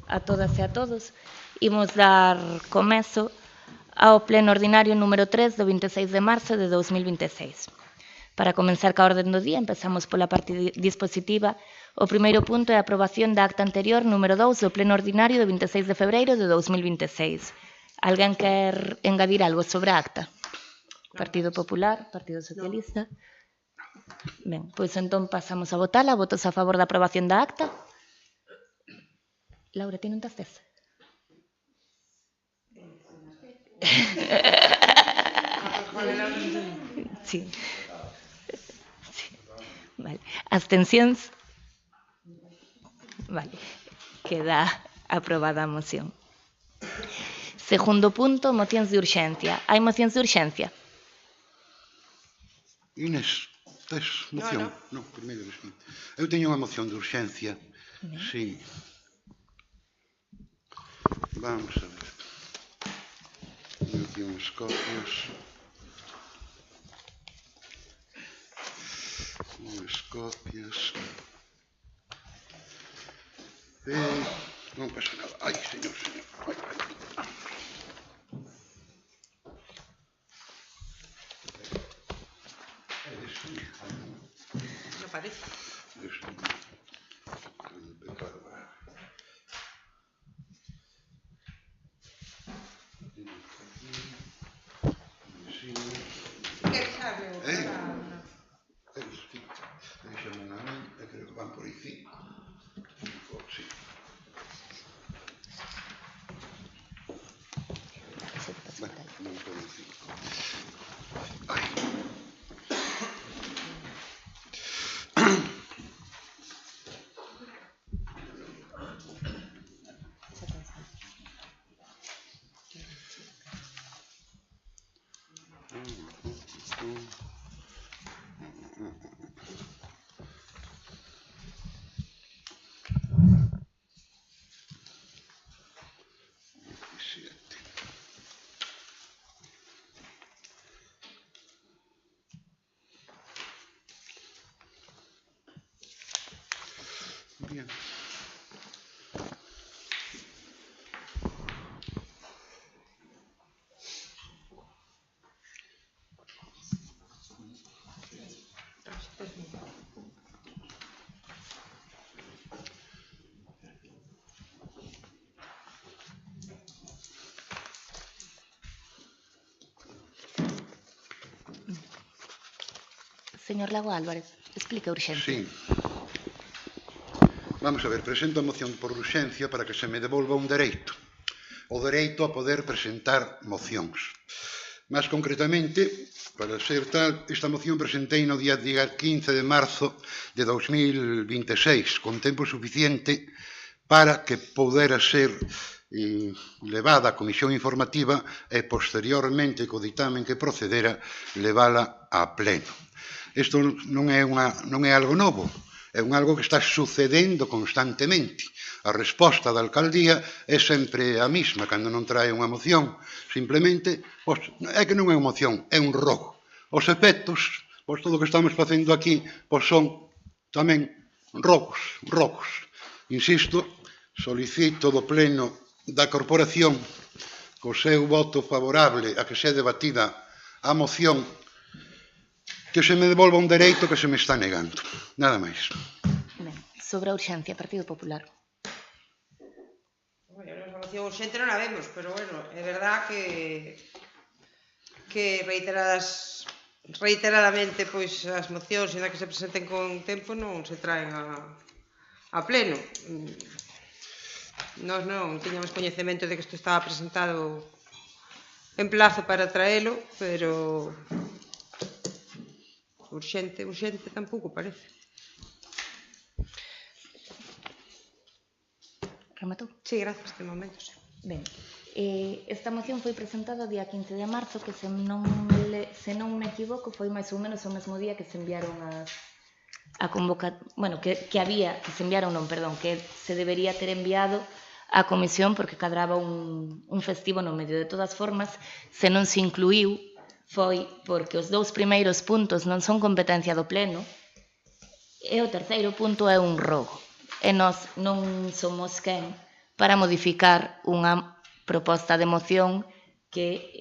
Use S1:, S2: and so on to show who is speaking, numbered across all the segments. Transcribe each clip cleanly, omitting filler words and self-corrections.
S1: A todas e a todos, imos dar comezo ao pleno ordinario número 3 do 26 de marzo de 2026. Para comenzar ca orde do día, empezamos pola parte dispositiva. O primeiro punto é a aprobación da acta anterior número 2 do pleno ordinario do 26 de febreiro de 2026. Alguén quer engadir algo sobre a acta? Partido Popular, Partido Socialista. Ben, pois entón pasamos a votala. Votos a favor da aprobación da acta? Laura, ti non te estes? Sí. Vale. Abstencións? Vale. Queda aprobada a moción. Segundo punto, mocións de urxencia. Hai mocións de urxencia?
S2: Inés, tes moción? Non, primeiro que sí. Eu teño unha moción de urxencia. Sí. Vamos a ver. Teño aquí unhas copias. Non pasa nada. Ai, señor. Ai.
S3: No parece. Que sabe o
S2: Deixame unha min, creo que van por aí 5. Sí. Non por aí 5. Ai. Bien.
S1: Señor Lago Álvarez, explique a urxencia.
S2: Sí. Vamos a ver, presento a moción por urxencia para que se me devolva un dereito. O dereito a poder presentar mocións. Más concretamente, para ser tal, esta moción presentei no día 15 de marzo de 2026, con tempo suficiente para que poudera ser levada a comisión informativa e posteriormente co ditamen que procedera levala a pleno. Isto non é algo novo, é algo que está sucedendo constantemente. A resposta da alcaldía é sempre a mesma cando non trae unha moción. Simplemente, é que non é unha moción, é un rogo. Os efectos, todo o que estamos facendo aquí, son tamén rogos. Insisto, solicito do pleno da corporación co seu voto favorable a que sea debatida a moción que se me devolva un dereito que se me está negando. Nada máis.
S1: Ben, sobre a urxencia, Partido Popular.
S3: Bueno, a moción urxente non a vemos, pero bueno, é verdad que reiteradamente pois as mocións, ainda que se presenten con tempo, non se traen a pleno. Nós non tiñamos coñecemento de que isto estaba presentado en plazo para traelo, pero urxente tampouco parece.
S1: Rematou?
S3: Sí, gracias, de momento, sí.
S1: Ben, esta moción foi presentada o día 15 de marzo, que se non me equivoco, foi máis ou menos o mesmo día que se enviaron a convocar, bueno, que se enviaron que se debería ter enviado a comisión porque cadraba un festivo no medio. De todas formas, se non se incluiu, foi porque os dous primeiros puntos non son competencia do pleno e o terceiro punto é un rogo. E nós non somos quen para modificar unha proposta de moción que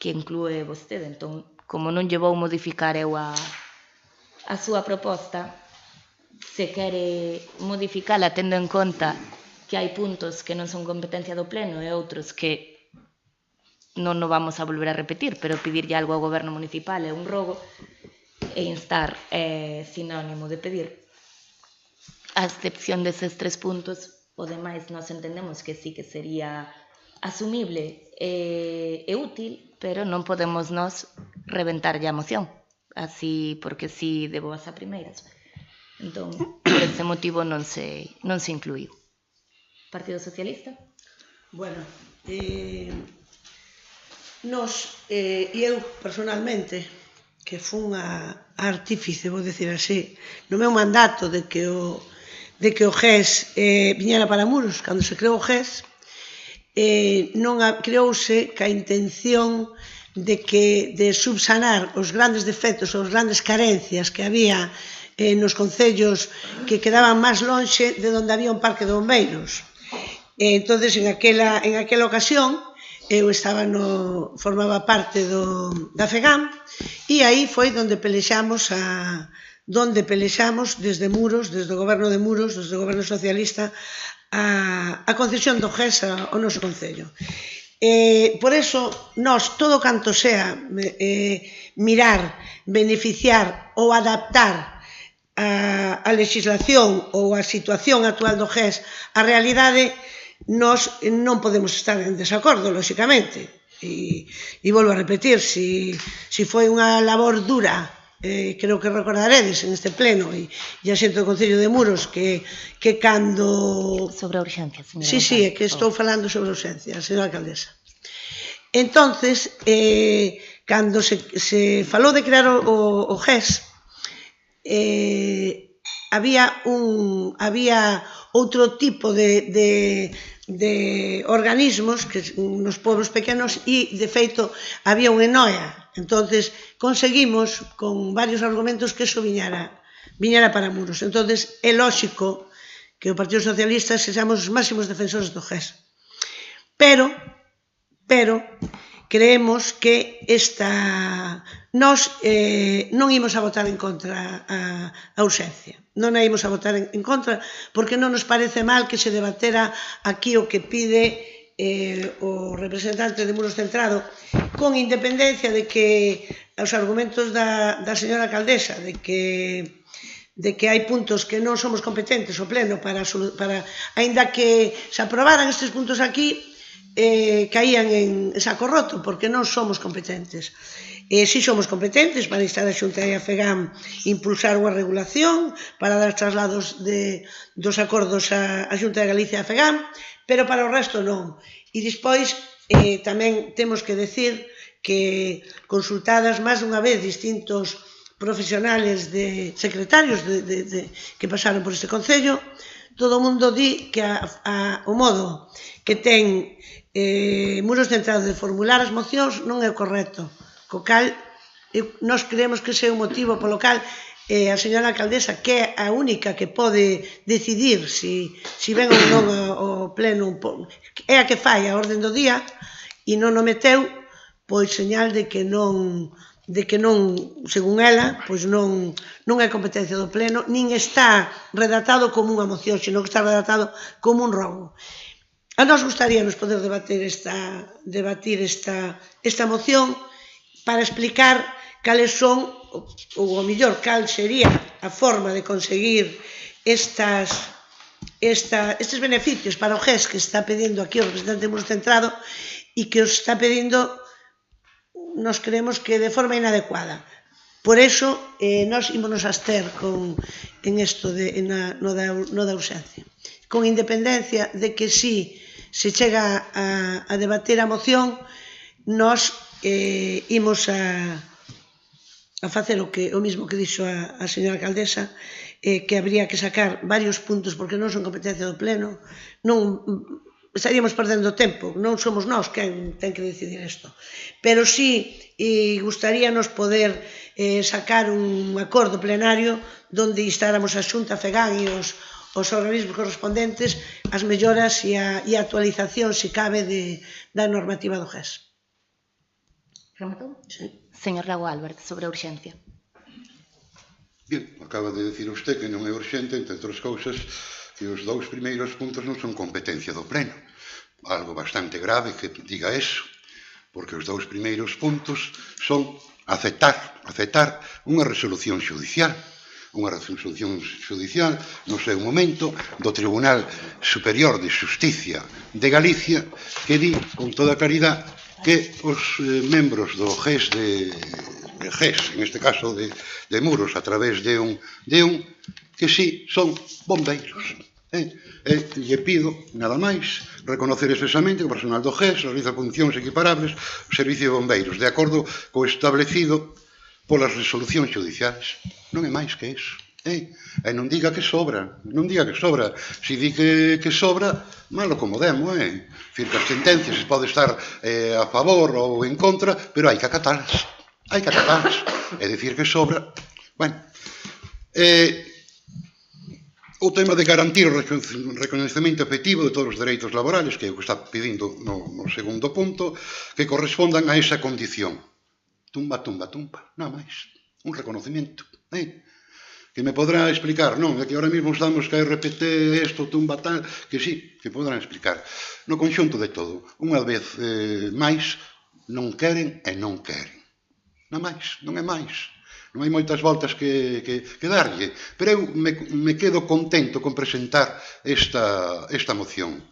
S1: inclúe vostede. Entón, como non lle vou modificar eu a súa proposta, se quere modificala tendo en conta que hai puntos que non son competencia do Pleno e outros que non o vamos a volver a repetir, pero pedirlle algo ao goberno municipal é un rogo, e instar sinónimo de pedir. A excepción deses 3 puntos, o demais nós entendemos que sí que sería asumible e útil, pero non podemos nós reventar a moción, así porque sí de boas a primeiras. Entón, por ese motivo non se incluiu. Partido Socialista?
S4: Bueno, nos, e eu personalmente, que fun a artífice, vou dicir así, no meu mandato de que o GES viñera para Muros, cando se creou o GES, creouse ca intención de subsanar os grandes defectos, os grandes carencias que había nos concellos que quedaban máis lonxe de onde había un parque de bombeiros. Entón, en aquela ocasión, eu formaba parte da FEGAM, e aí foi onde pelexamos desde Muros, desde o goberno de Muros, desde o goberno socialista, a concesión do GES ao noso concello. Por eso, nós, todo canto sea mirar, beneficiar ou adaptar a legislación ou a situación actual do GES á realidade, nós non podemos estar en desacordo, lóxicamente. E volvo a repetir, si foi unha labor dura, creo que recordaredes en este pleno e a xente do Concello de Muros que cando...
S1: Sobre a urxencia, señora.
S4: Sí, é que estou falando sobre a urxencia, señora alcaldesa. Entonces, cando se falou de crear o GES, había outro tipo de organismos nos pueblos pequenos e, de feito, había un ENOEA. Entonces, conseguimos, con varios argumentos, que eso viñara para Muros. Entonces, é lóxico que o Partido Socialista sexamos os máximos defensores do GES. Pero creemos que nós non imos a votar en contra a urxencia. Non a imos a votar en contra porque non nos parece mal que se debatera aquí o que pide o representante de Muros Centrado, con independencia de que os argumentos da señora alcaldesa de que hai puntos que non somos competentes o pleno para aínda que se aprobaran estes puntos aquí, caían en saco roto porque non somos competentes. Si somos competentes para instar a Xunta e a FEGAM impulsar unha regulación para dar traslados dos acordos a Xunta de Galicia e a FEGAM, pero para o resto non. E despois tamén temos que decir que consultadas máis dunha vez distintos profesionales de secretarios que pasaron por este concello, todo o mundo di que o modo que ten Muros Centrado de formular as mocións non é o correcto. Co cal, nós creemos que ese é o motivo polo cal a señora alcaldesa, que é a única que pode decidir se ven ou non ao pleno, é a que fai a orden do día e non o meteu, pois señal de que non, según ela, pois non é competencia do pleno, nin está redactado como unha moción, senón que está redactado como un rogo. A nós gustaríanos poder debatir esta moción para explicar cales son, ou ao mellor, cal sería a forma de conseguir estes beneficios para o GES que está pedindo aquí o representante de Muros Centrado e que os está pedindo, nos creemos que de forma inadecuada. Por eso, nós ímonos a abster en isto no da urxencia. Con independencia de que si se chega a debater a moción, nós imos a facer o mismo que dixo a señora alcaldesa, que habría que sacar varios puntos porque non son competencia do pleno, non estaríamos perdendo tempo, non somos nós quen ten que decidir isto. Pero sí, gustaríanos poder sacar un acordo plenario donde instáramos a Xunta, a FEGAM e os organismos correspondentes as melloras e a actualización, se cabe, da normativa do GES.
S1: Rematou?
S4: Sí.
S1: Señor Lago Álvarez, sobre a urxencia.
S2: Bien, acaba de decir usted que non é urxente, entre outras cousas, que os dous primeiros puntos non son competencia do Pleno. Algo bastante grave que diga eso, porque os dous primeiros puntos son aceptar unha resolución xudicial no seu momento do Tribunal Superior de Xusticia de Galicia, que di con toda claridade que os membros do GES en este caso de Muros, a través de un que si son bombeiros. Lle pido, nada máis, reconocer expresamente que o personal do GES realiza funcións equiparables ao servicio de bombeiros, de acordo co establecido polas resolucións judiciais. Non é máis que iso. E non diga que sobra, Se di que sobra, malo como demo, Dicir que as sentencias se pode estar a favor ou en contra, pero hai que acatalas. É dicir que sobra. Bueno, o tema de garantir o recoñecemento efectivo de todos os dereitos laborales, que é o que está pedindo no segundo punto, que correspondan a esa condición. Tumba, nada máis. Un reconocimiento. Que me podrá explicar, non, é que ahora mesmo estamos que RPT, isto, tumba, tal, que sí, que podrán explicar. No conxunto de todo, unha vez máis, non queren e non queren. Nada máis, non é máis. Non hai moitas voltas que darlle, pero eu me quedo contento con presentar esta moción.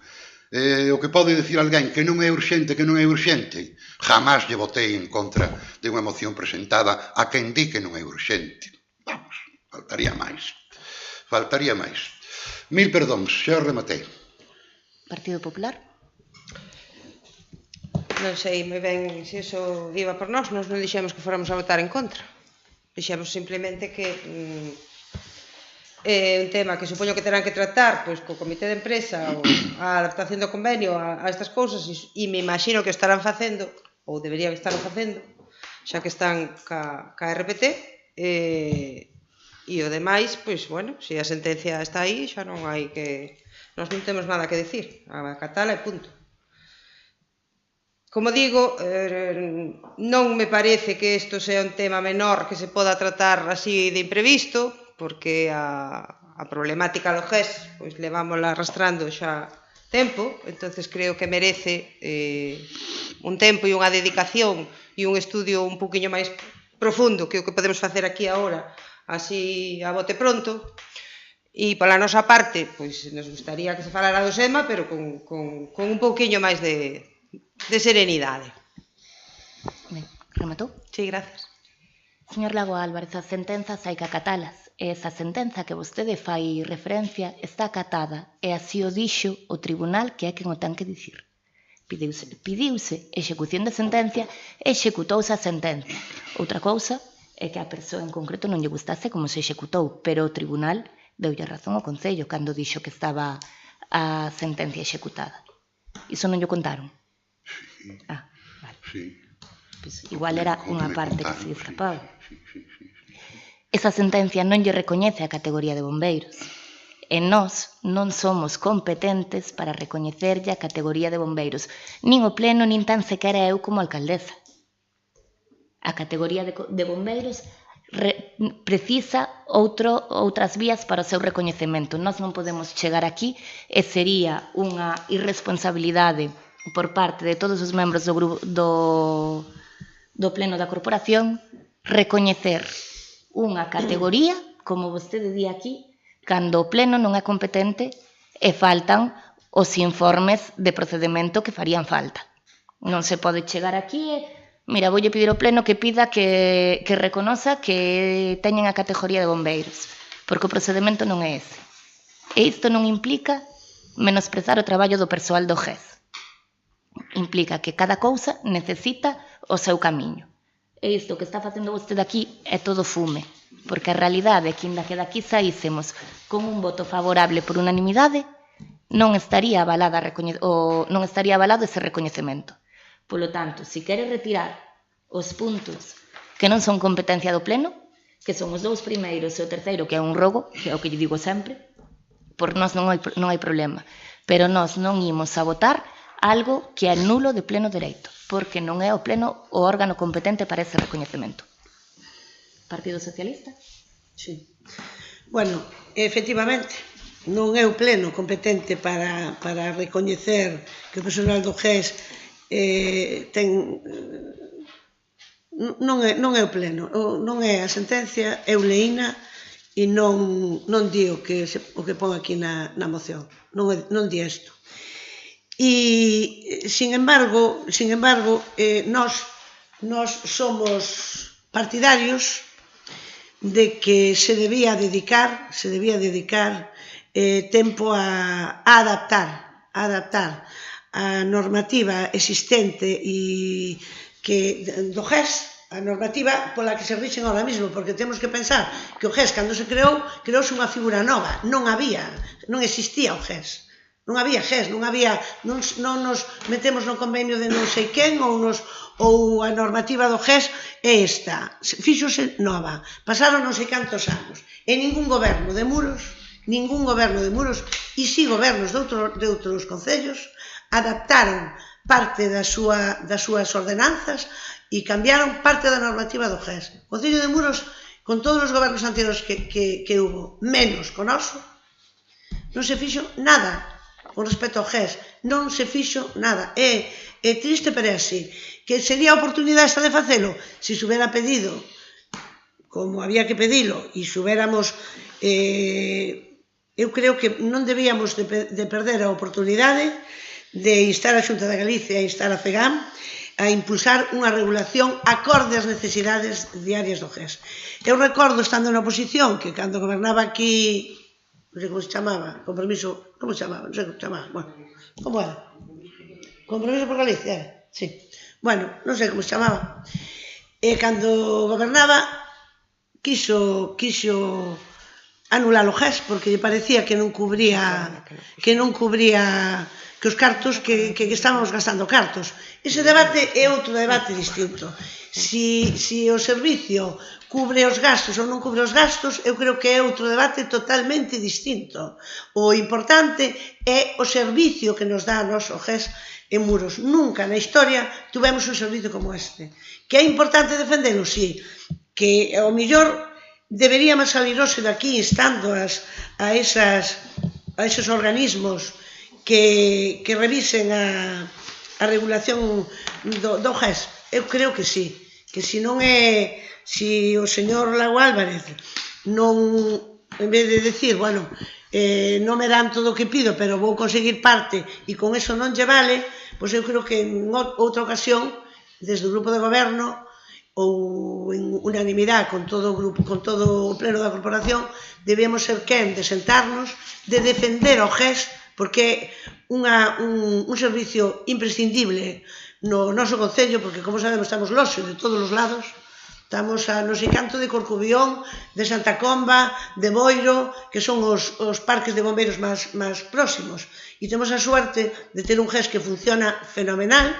S2: O que pode dicir alguén que non é urxente, jamás lle votei en contra de unha moción presentada a quen di que non é urxente. Vamos, faltaría máis. Mil perdóns, xa rematei.
S1: Partido Popular?
S3: Non sei moi ben se iso iba por nós non dixemos que fóramos a votar en contra. Dixemos simplemente que é un tema que supoño que terán que tratar pois co comité de empresa ou a adaptación do convenio a estas cousas e me imagino que o estarán facendo ou deberían estar facendo xa que están ca RPT e o demais, pois bueno, se a sentencia está aí xa non hai que nós non temos nada que decir, a catala e punto. Como digo, non me parece que isto sea un tema menor que se poda tratar así de imprevisto, porque a problemática do GES pois levámola arrastrando xa tempo, entonces creo que merece un tempo e unha dedicación e un estudio un poquinho máis profundo que o que podemos facer aquí agora, así a bote pronto. E pola nosa parte, pois nos gustaría que se falara do SEMA, pero con un pouquiño máis de serenidade.
S1: Ben, rematou?
S3: Sí, gracias.
S1: Señor Lago Álvarez, as sentenzas hai que acatalas. E esa sentenza que vostede fai referencia está acatada e así o dixo o tribunal que é quen o ten que dicir. Pidiuse execución de sentencia e executouse a sentencia. Outra cousa é que a persoa en concreto non lle gustase como se executou, pero o tribunal deulle razón ao Concello cando dixo que estaba a sentencia executada. Iso non lle contaron? Ah, vale.
S2: Sí.
S1: Pues igual era unha parte que se escapaba. Esa sentencia non lle recoñece a categoría de bombeiros. E nós non somos competentes para recoñecerlle a categoría de bombeiros. Nin o Pleno, nin tan sequera eu como alcaldesa. A categoría de bombeiros precisa outras vías para o seu recoñecemento. Nós non podemos chegar aquí e sería unha irresponsabilidade por parte de todos os membros do Pleno da Corporación recoñecer unha categoría, como vostede di aquí, cando o Pleno non é competente e faltan os informes de procedemento que farían falta. Non se pode chegar aquí e, mira, voulle pedir ao Pleno que pida que reconoza que teñen a categoría de bombeiros, porque o procedemento non é ese. E isto non implica menosprezar o traballo do persoal do GES. Implica que cada cousa necesita o seu camiño. E isto que está facendo vostede aquí é todo fume, porque a realidade é que inda que daqui saísemos con un voto favorable por unanimidade, non estaría avalado ese recoñecemento. Polo tanto, se quere retirar os puntos que non son competencia do Pleno, que son os dous primeiros e o terceiro, que é un rogo, que é o que lle digo sempre, por nós non hai problema. Pero nós non imos a votar algo que é nulo de pleno dereito, porque non é o pleno o órgano competente para ese recoñecemento. Partido Socialista?
S4: Sí. Bueno, efectivamente, non é o pleno competente para recoñecer que o personal do GES ten... Non é o pleno, non é a sentencia, eu leína e non di o que pon aquí na moción, non di isto. E, sin embargo, nós somos partidarios de que se debía dedicar tempo a adaptar a normativa existente e que do GES, a normativa pola que se rixen ahora mesmo, porque temos que pensar que o GES, cando se creouse unha figura nova, non existía o GES. Non había GES, non nos metemos no convenio de non sei quen ou a normativa do GES é esta. Fíxose nova. Pasaron non sei cantos anos. E ningún goberno de Muros, e si gobernos de outros concellos, adaptaron parte das súas ordenanzas e cambiaron parte da normativa do GES. O Concello de Muros, con todos os gobernos anteriores que hubo, menos con noso, non se fixo nada con respecto ao GES, non se fixo nada. É triste, pero é así. Que sería a oportunidade esta de facelo? Se se hubiera pedido, como había que pedilo, e se hubiéramos... eu creo que non debíamos de perder a oportunidade de instar a Xunta de Galicia e instar a FEGAM a impulsar unha regulación acorde ás necesidades diarias do GES. Eu recordo, estando na oposición, que cando gobernaba aquí... non sei como se chamaba, compromiso, como se chamaba, non sei como se chamaba, bueno, como era? Compromiso por Galicia, era? Sí. Bueno, non sei como se chamaba. E cando gobernaba, quiso anular o GES, porque lle parecía que non cubría que os cartos, que estábamos gastando cartos. Ese debate é outro debate distinto. Si o servicio cubre os gastos ou non cubre os gastos, eu creo que é outro debate totalmente distinto. O importante é o servicio que nos dá a nós o GES en Muros. Nunca na historia tuvemos un servicio como este. Que é importante defendelo, sí. Que ao mellor deberíamos salir hoxe daqui instando a esos organismos que revisen a regulación do GES. Eu creo que sí. Que se non é... Si o señor Lago Álvarez non, en vez de decir, bueno, non me dan todo o que pido, pero vou conseguir parte e con eso non lle vale, pois eu creo que en outra ocasión, desde o grupo de goberno ou en unanimidade con todo o pleno da corporación, debemos ser quen de sentarnos, de defender o GES, porque é un servicio imprescindible no noso concello, porque, como sabemos, estamos loxos de todos os lados. Estamos a non sei canto de Corcubión, de Santa Comba, de Boiro, que son os parques de bombeiros máis próximos. E temos a suerte de ter un GES que funciona fenomenal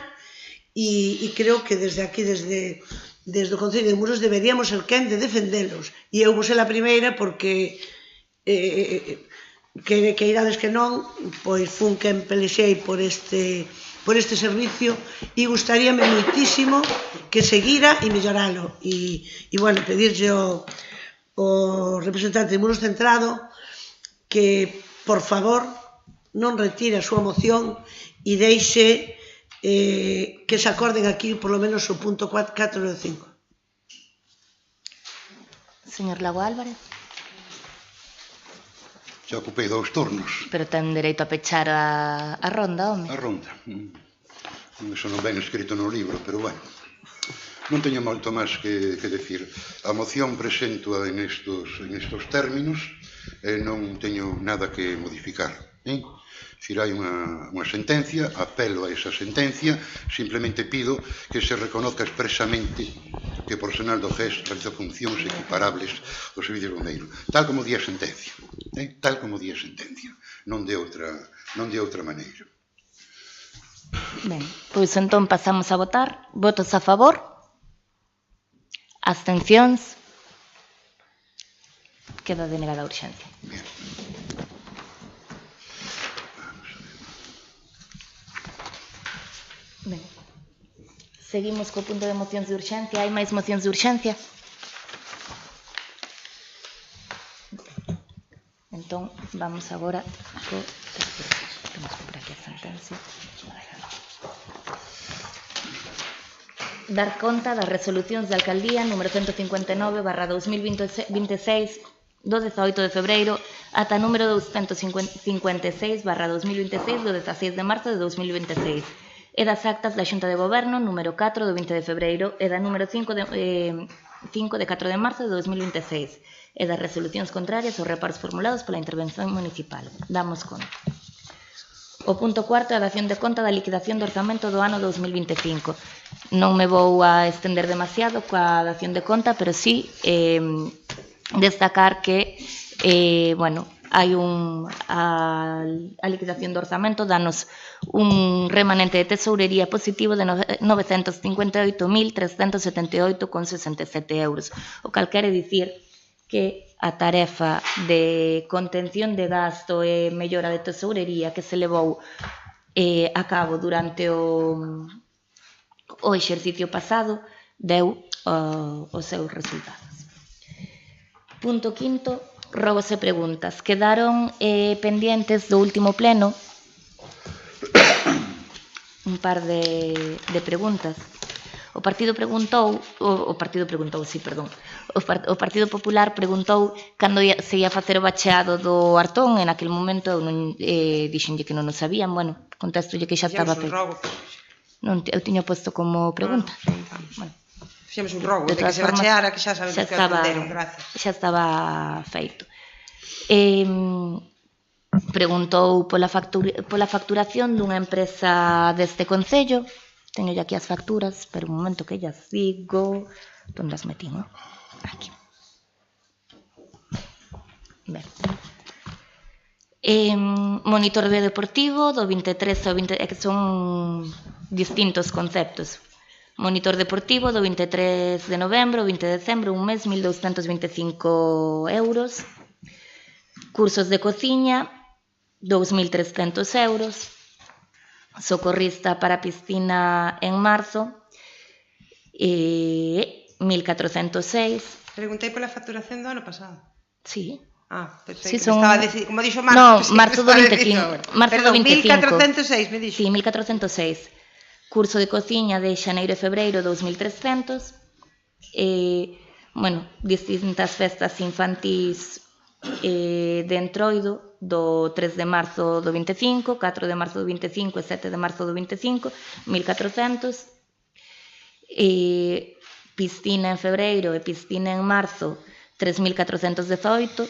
S4: e creo que desde aquí, desde o Concello de Muros, deberíamos ser quen de defendelos. E eu vou ser a primeira porque que irades que non, pois fun quen pelexei por este servicio e gustaríame moitísimo que seguira e melloralo. E, bueno, pedirlle ao representante de Muros Centrado que, por favor, non retire a súa moción e deixe que se acorden aquí por lo menos o punto 4 e 5.
S1: Señor Lago Álvarez.
S2: Xa ocupei 2 turnos.
S1: Pero ten dereito a pechar a ronda, home.
S2: A ronda. Iso non ben escrito no libro, pero bueno. Non teño moito máis que decir. A moción presento en estos términos e non teño nada que modificar. Se hai unha sentencia, apelo a esa sentencia, simplemente pido que se reconozca expresamente que o personal do GES realiza funcións equiparables ao servicio bombeiro, tal como di a sentencia, tal como di a sentencia, non de outra maneira.
S1: Ben, pois entón pasamos a votar. Votos a favor? Abstencións? Queda denegada a urxencia.
S2: Bien.
S1: Ben, seguimos co punto de mocións de urxencia. Hai máis mocións de urxencia? Entón, vamos agora co... Temos por aquí a sentencia. Dar conta das resolucións de alcaldía número 159/2026 do 18 de febreiro ata número 256/2026 do 16 de marzo de 2026 e das actas da Xunta de Goberno número 4 do 20 de febreiro e da número 5 de 4 de marzo de 2026 e das resolucións contrarias aos reparos formulados pola intervención municipal. Damos conta. O punto cuarto é a dación de conta da liquidación do orzamento do ano 2025. Non me vou a estender demasiado coa dación de conta, pero sí destacar que, hai a liquidación do orzamento danos un remanente de tesourería positivo de 958.378,67 euros, o cal quere dicir que a tarefa de contención de gasto e mellora de tesourería que se levou a cabo durante o exercicio pasado deu os seus resultados. Punto quinto, rogos e preguntas. Quedaron pendientes do último pleno un par de preguntas. O Partido Popular preguntou cando se ia facer o bacheado do Artón. En aquel momento eu non dixenlle que non o sabían. Bueno, contestolle que xa estaba feito. Non, eu tiña posto como pregunta.
S3: Fixemos un rogo de que se bacheara, que xa sabemos que atenderon, gracias.
S1: Xa estaba feito. Preguntou pola facturación dunha empresa deste concello. Teño aquí as facturas, pero un momento que ellas digo... Onde as metí, non? Aquí. Ben. Monitoreo deportivo do 23 ao 20... que son distintos conceptos. Monitor deportivo do 23 de novembro ao 20 de decembro, un mes, 1.225 euros. Cursos de cociña, 2.300 euros. Socorrista para piscina en marzo, 1.406.
S3: Preguntei pola facturación do ano pasado.
S1: Sí.
S3: Perfecto.
S1: Sí, son...
S3: Estaba a decir, como dixo Marcos.
S1: No, marzo do 25.
S3: Perdón, 1.406, me dixo.
S1: Sí, 1.406. Curso de cociña de xaneiro e febreiro, 2.300. Distintas festas infantís de Entroido, do 3 de marzo do 25, 4 de marzo do 25 e 7 de marzo do 25, 1.400. Piscina en febreiro e piscina en marzo, 3.418.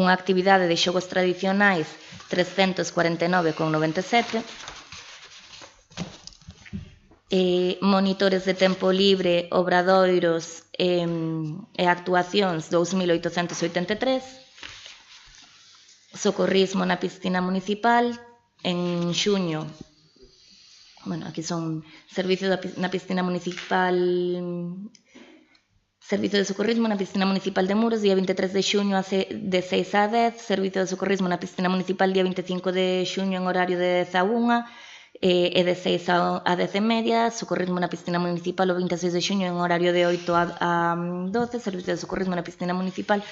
S1: Unha actividade de xogos tradicionais, 349,97. Monitores de tempo libre, obradoiros e actuacións, 2.883. Socorrismo na piscina municipal, en xuño, aquí son servicio na piscina municipal, servicio de socorrismo na piscina municipal de Muros, día 23 de xuño de 6 a 10, servicio de socorrismo na piscina municipal día 25 de xuño en horario de 10 a 1, e de 6 a 10:30, socorrismo na piscina municipal o 26 de xuño en horario de 8 a 12, servicio de socorrismo na piscina municipal,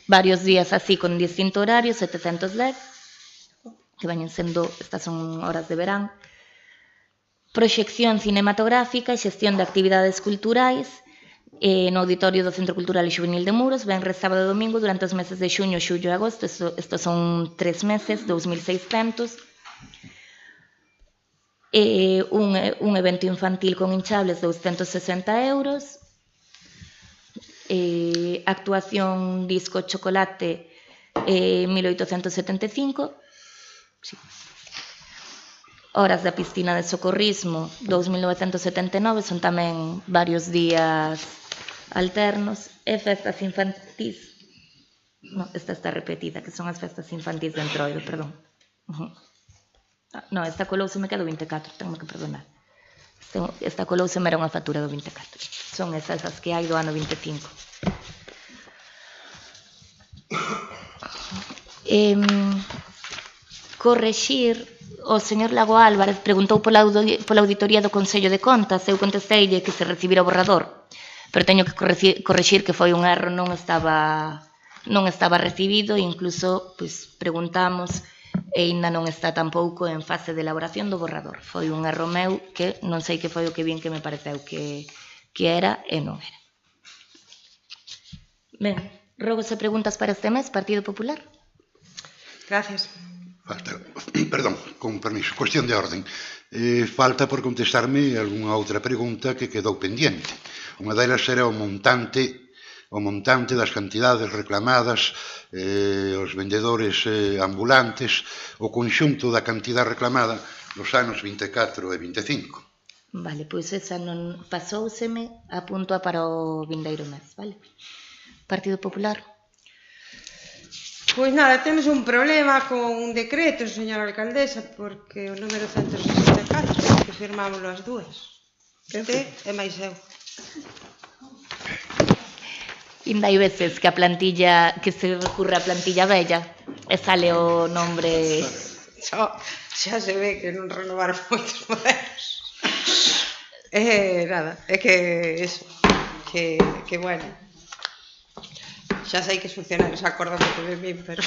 S1: varios días así con distinto horario, 710, que veñen sendo, estas son horas de verán. Proxección cinematográfica e xestión de actividades culturais no auditorio do Centro Cultural e Xuvenil de Muros, venres, sábado e domingo durante os meses de xuño, xullo e agosto. Estos son 3 meses, 2.600. Un evento infantil con hinchables, 260 euros. Actuación disco chocolate, 1.875. Sí. Horas da piscina de socorrismo, 2.979, son tamén varios días alternos. E festas infantís, esta está repetida, que son as festas infantís de Entroido, perdón. Esta colouse me quedo 24, tengo que perdonar. Esta colouse me era unha factura do 24. Son esas as que hai do ano 25. Correxir o señor Lago Álvarez preguntou pola auditoría do Consello de Contas, eu contesteille que se recibira o borrador, pero teño que corrixir que foi un erro, non estaba recibido, e incluso preguntamos e ainda non está tampouco en fase de elaboración do borrador. Foi un erro meu que non sei que foi o que vin que me pareceu que era e non era. Ben, rogos e preguntas para este mes, Partido Popular.
S3: Gracias.
S2: Perdón, con permiso, cuestión de orden. Falta por contestarme algunha outra pregunta que quedou pendiente. Unha delas era o montante das cantidades reclamadas, os vendedores ambulantes, o conxunto da cantidad reclamada nos anos 24 e 25.
S1: Vale, pois esa non pasóuseme, apuntoa para o vindeiro mes, vale? Partido Popular.
S3: Pois nada, temos un problema con un decreto, señora alcaldesa, porque o número 164, que firmámoslo as dúas. Este é máis eu.
S1: Inda hai veces que a plantilla, que se recurre a plantilla bella, e sale o nombre...
S3: Xa se ve que non renovaron moitos modelos. Nada, é que eso, que bueno. Xa sei que os funcionarios acordan de min, pero...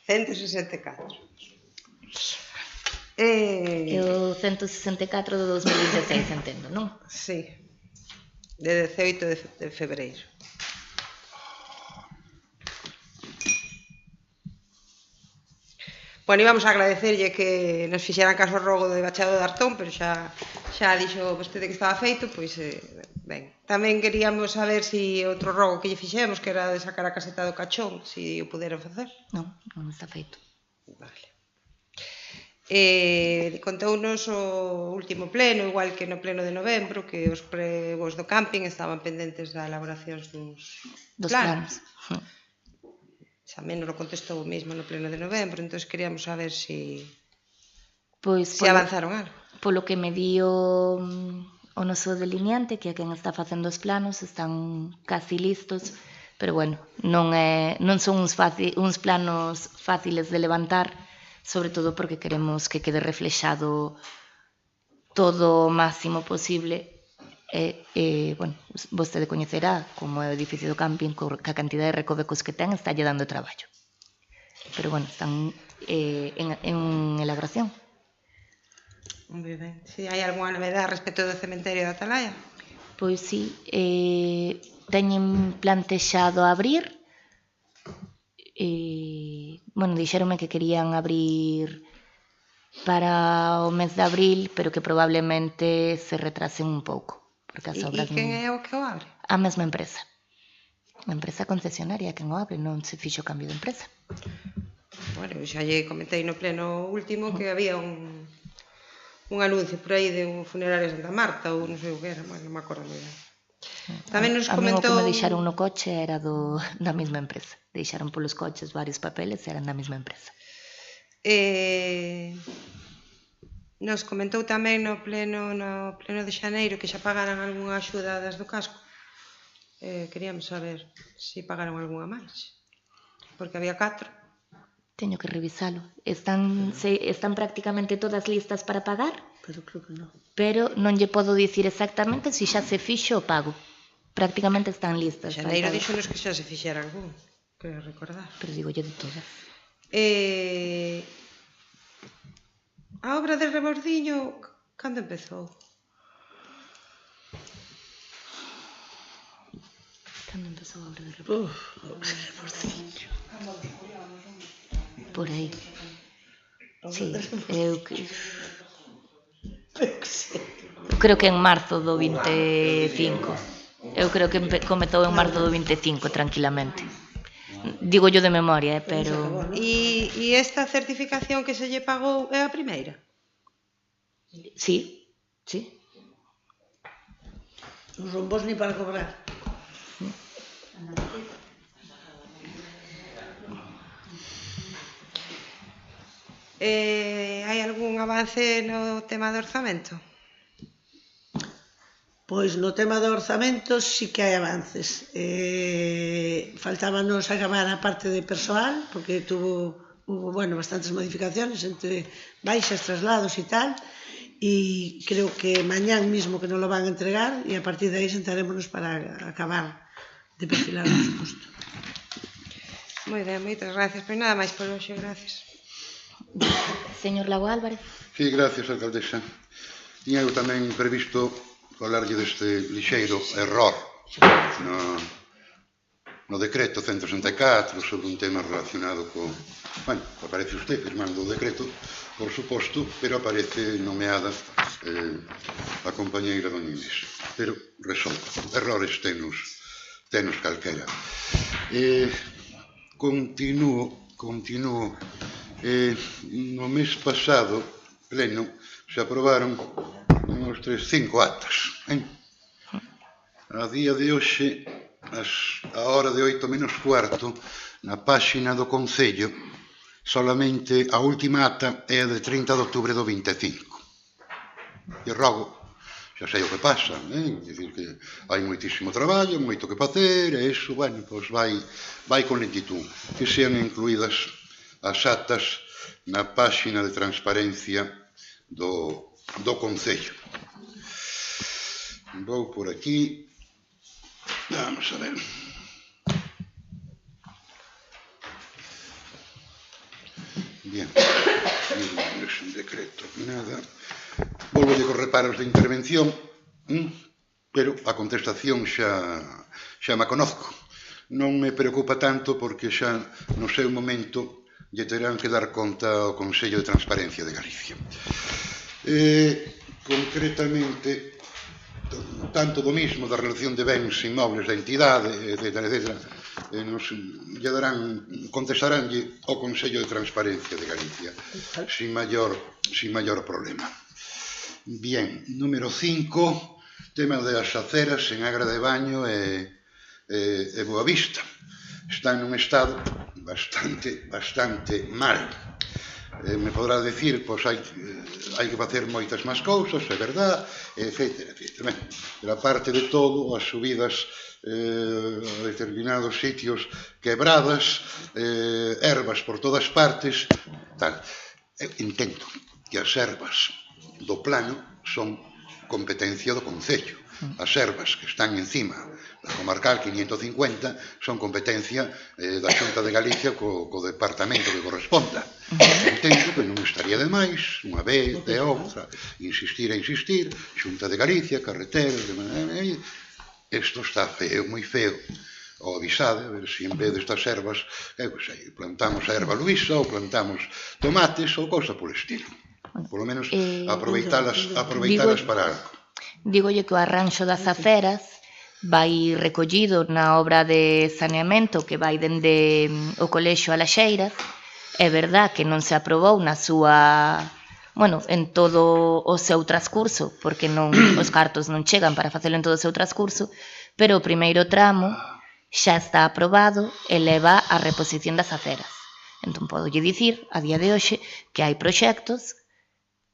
S3: 164.
S1: É o 164 do 2016, entendo, non?
S3: Sí, de 18 de febreiro. Bueno, íbamos a agradecerlle que nos fixeran caso rogo de Bachado de Artón, pero xa dixo vostede que estaba feito, pois, ben. Tamén queríamos saber se outro rogo que lle fixemos, que era de sacar a caseta do Cachón, se o puderan facer.
S1: Non, non está feito.
S3: Vale. Contounos o último pleno, igual que no pleno de novembro, que os pregos do camping estaban pendentes da elaboración dos planos. Tamén nos lo contestou o mesmo no pleno de novembro, entón queríamos saber se avanzaron algo.
S1: Polo que me di o noso delineante, que é quen está facendo os planos, están casi listos, pero bueno, non son uns planos fáciles de levantar, sobre todo porque queremos que quede reflexado todo o máximo posible. Bueno, vostede coñecerá como é o edificio do camping, ca cantidad de recovecos que ten, está lle dando traballo. Pero bueno, están en elaboración.
S3: Moi ben. Se hai algunha novedade respecto do cementerio da Atalaya?
S1: Pois sí, teñen plantexado abrir. Bueno, dixéronme que querían abrir para o mes de abril, pero que probablemente se retrasen un pouco. Porque as obras
S3: e quen é o que o abre?
S1: A mesma empresa. A empresa concesionaria quen o abre, non se fixo cambio de empresa.
S3: Bueno, xa lle comentei no pleno último que había un anuncio por aí de un funerario de Santa Marta ou non sei o que era, non me acordo moi ben. Tamén nos comentou...
S1: A mí o que me deixaron no coche era da mesma empresa. Deixaron polos coches varios papeles e eran da mesma empresa.
S3: Nos comentou tamén no pleno de xaneiro que xa pagaran algunha axuda das do casco. Queríamos saber se pagaron algunha máis, porque había 4.
S1: Teño que revisalo. Están prácticamente todas listas para pagar,
S4: Pero creo que non.
S1: pero non lle podo dicir exactamente se xa se fixo o pago. Prácticamente están listas.
S3: Xaneiro díxonos que xa se fixera algún, creo recordar.
S1: Pero digo yo de todas.
S3: A obra de Rebordiño, cando empezou?
S1: Cando empezou a obra de Rebordiño? Por aí. Sí, eu creo que en marzo do 25. Eu creo que comezou en marzo do 25, tranquilamente. Digo yo de memoria, pero...
S3: E esta certificación que se lle pagou é a primeira?
S1: Sí, sí.
S4: Non son vos ni para cobrar.
S3: Hai algún avance no tema do orzamento?
S4: Pois no tema do orzamento sí que hai avances. Faltábanos acabar a parte de persoal, porque bueno, bastantes modificaciones entre baixas, traslados e tal, e creo que mañán mismo que nos lo van a entregar e a partir de aí sentarémonos para acabar de perfilar o presupuesto.
S3: Moi ben, moitas gracias. Pois nada máis por hoxe, gracias.
S1: Señor Lago Álvarez.
S2: Sí, gracias, alcaldesa. Tiña eu tamén previsto falarlle deste lixeiro error no decreto 164 sobre un tema relacionado co... Bueno, aparece usted firmando o decreto, por suposto, pero aparece nomeada a compañeira Doña Inés. Pero resolve. Errores tenos calquera. Continuo. No mes pasado, pleno, se aprobaron uns 5 actas. A día de hoxe, a hora de 8 menos cuarto, na páxina do Concello, solamente a última acta é a de 30 de outubro do 25. E rogo, xa sei o que pasa, dicir que hai moitísimo traballo, moito que facer, e iso, bueno, pois vai con lentitud. Que sean incluídas as actas na páxina de transparencia do Concello. Vou por aquí. Vamos a ver. Bien. Non é un decreto, nada. Volvo cos reparos de intervención, pero a contestación xa me conozco. Non me preocupa tanto porque xa no seu momento lle terán que dar conta ao Consello de Transparencia de Galicia. Concretamente, tanto do mismo da relación de bens inmobles da entidade, etc., contestaránlle ao Consello de Transparencia de Galicia sin maior problema. Bien, número 5, tema das aceras en Agra de Baño e Boavista. Están nun estado bastante mal. Me podrá decir, pois hai que facer moitas máis cousas, é verdad, etc. Pero aparte de todo, as subidas a determinados sitios quebradas, ervas por todas partes, tal. Entendo que as ervas do plano son competencia do Concello. As ervas que están encima da comarcal 550 son competencia da Xunta de Galicia co departamento que corresponda. Entendo que non estaría de máis, unha vez, de outra, insistir, Xunta de Galicia, carreteras, isto está feo, moi feo. O avisade, a ver se en vez destas ervas, plantamos a erva luisa ou plantamos tomates ou cousa polo estilo. Polo menos aproveitalas para algo.
S1: Dígolle que o arranxo das aceras vai recollido na obra de saneamento que vai dende o colexio a Laxeiras. É verdad que non se aprobou na súa, en todo o seu transcurso, porque os cartos non chegan para facelo en todo o seu transcurso, pero o primeiro tramo xa está aprobado e leva a reposición das aceras. Entón, podolle dicir, a día de hoxe, que hai proxectos,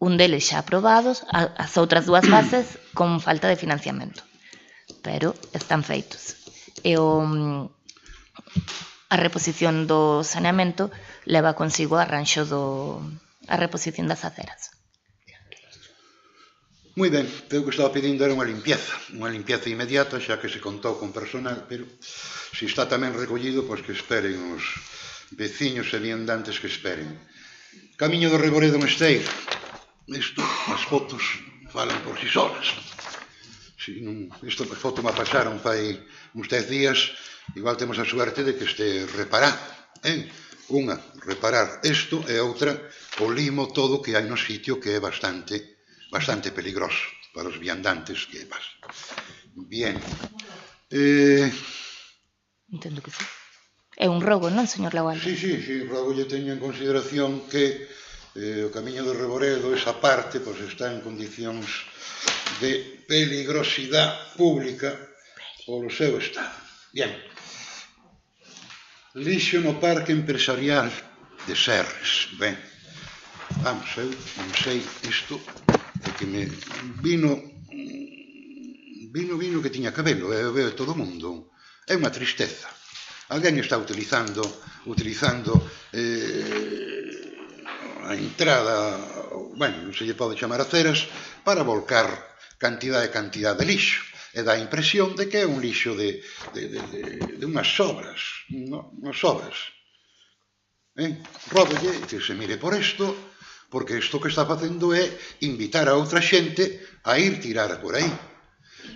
S1: un deles xa aprobados, as outras dúas fases con falta de financiamento. Pero están feitos. E a reposición do saneamento leva consigo a reposición das aceras.
S2: Moi ben, o que estaba pedindo era unha limpieza inmediata, xa que se contou con personal, pero se está tamén recollido, pois que esperen os veciños e viandantes que esperen. Camiño do Reboredo en Esteiro. Isto, as fotos falan por si solas. Esta foto me pasaron fai uns 10 días, igual temos a suerte de que este reparado. Unha, reparar isto, e outra, o limo todo que hai no sitio, que é bastante peligroso para os viandantes que pasan. Bien.
S1: Entendo que sí. É un rogo, non, señor Lagual?
S2: Sí, rogo lle teño en consideración que o Camiño do Reboredo, esa parte, pois está en condicións de peligrosidade pública polo seu estado. Bien. Lixo no Parque Empresarial de Serres. Ben, vamos, eu non sei isto, é que me vino que tiña cabelo, e veo todo o mundo. É unha tristeza. Alguén está utilizando a entrada, bueno, non se lle pode chamar aceras, para volcar cantidad e cantidad de lixo. E dá a impresión de que é un lixo de unhas obras, unhas obras. Ródolle que se mire por isto, porque isto que está facendo é invitar a outra xente a ir tirar por aí.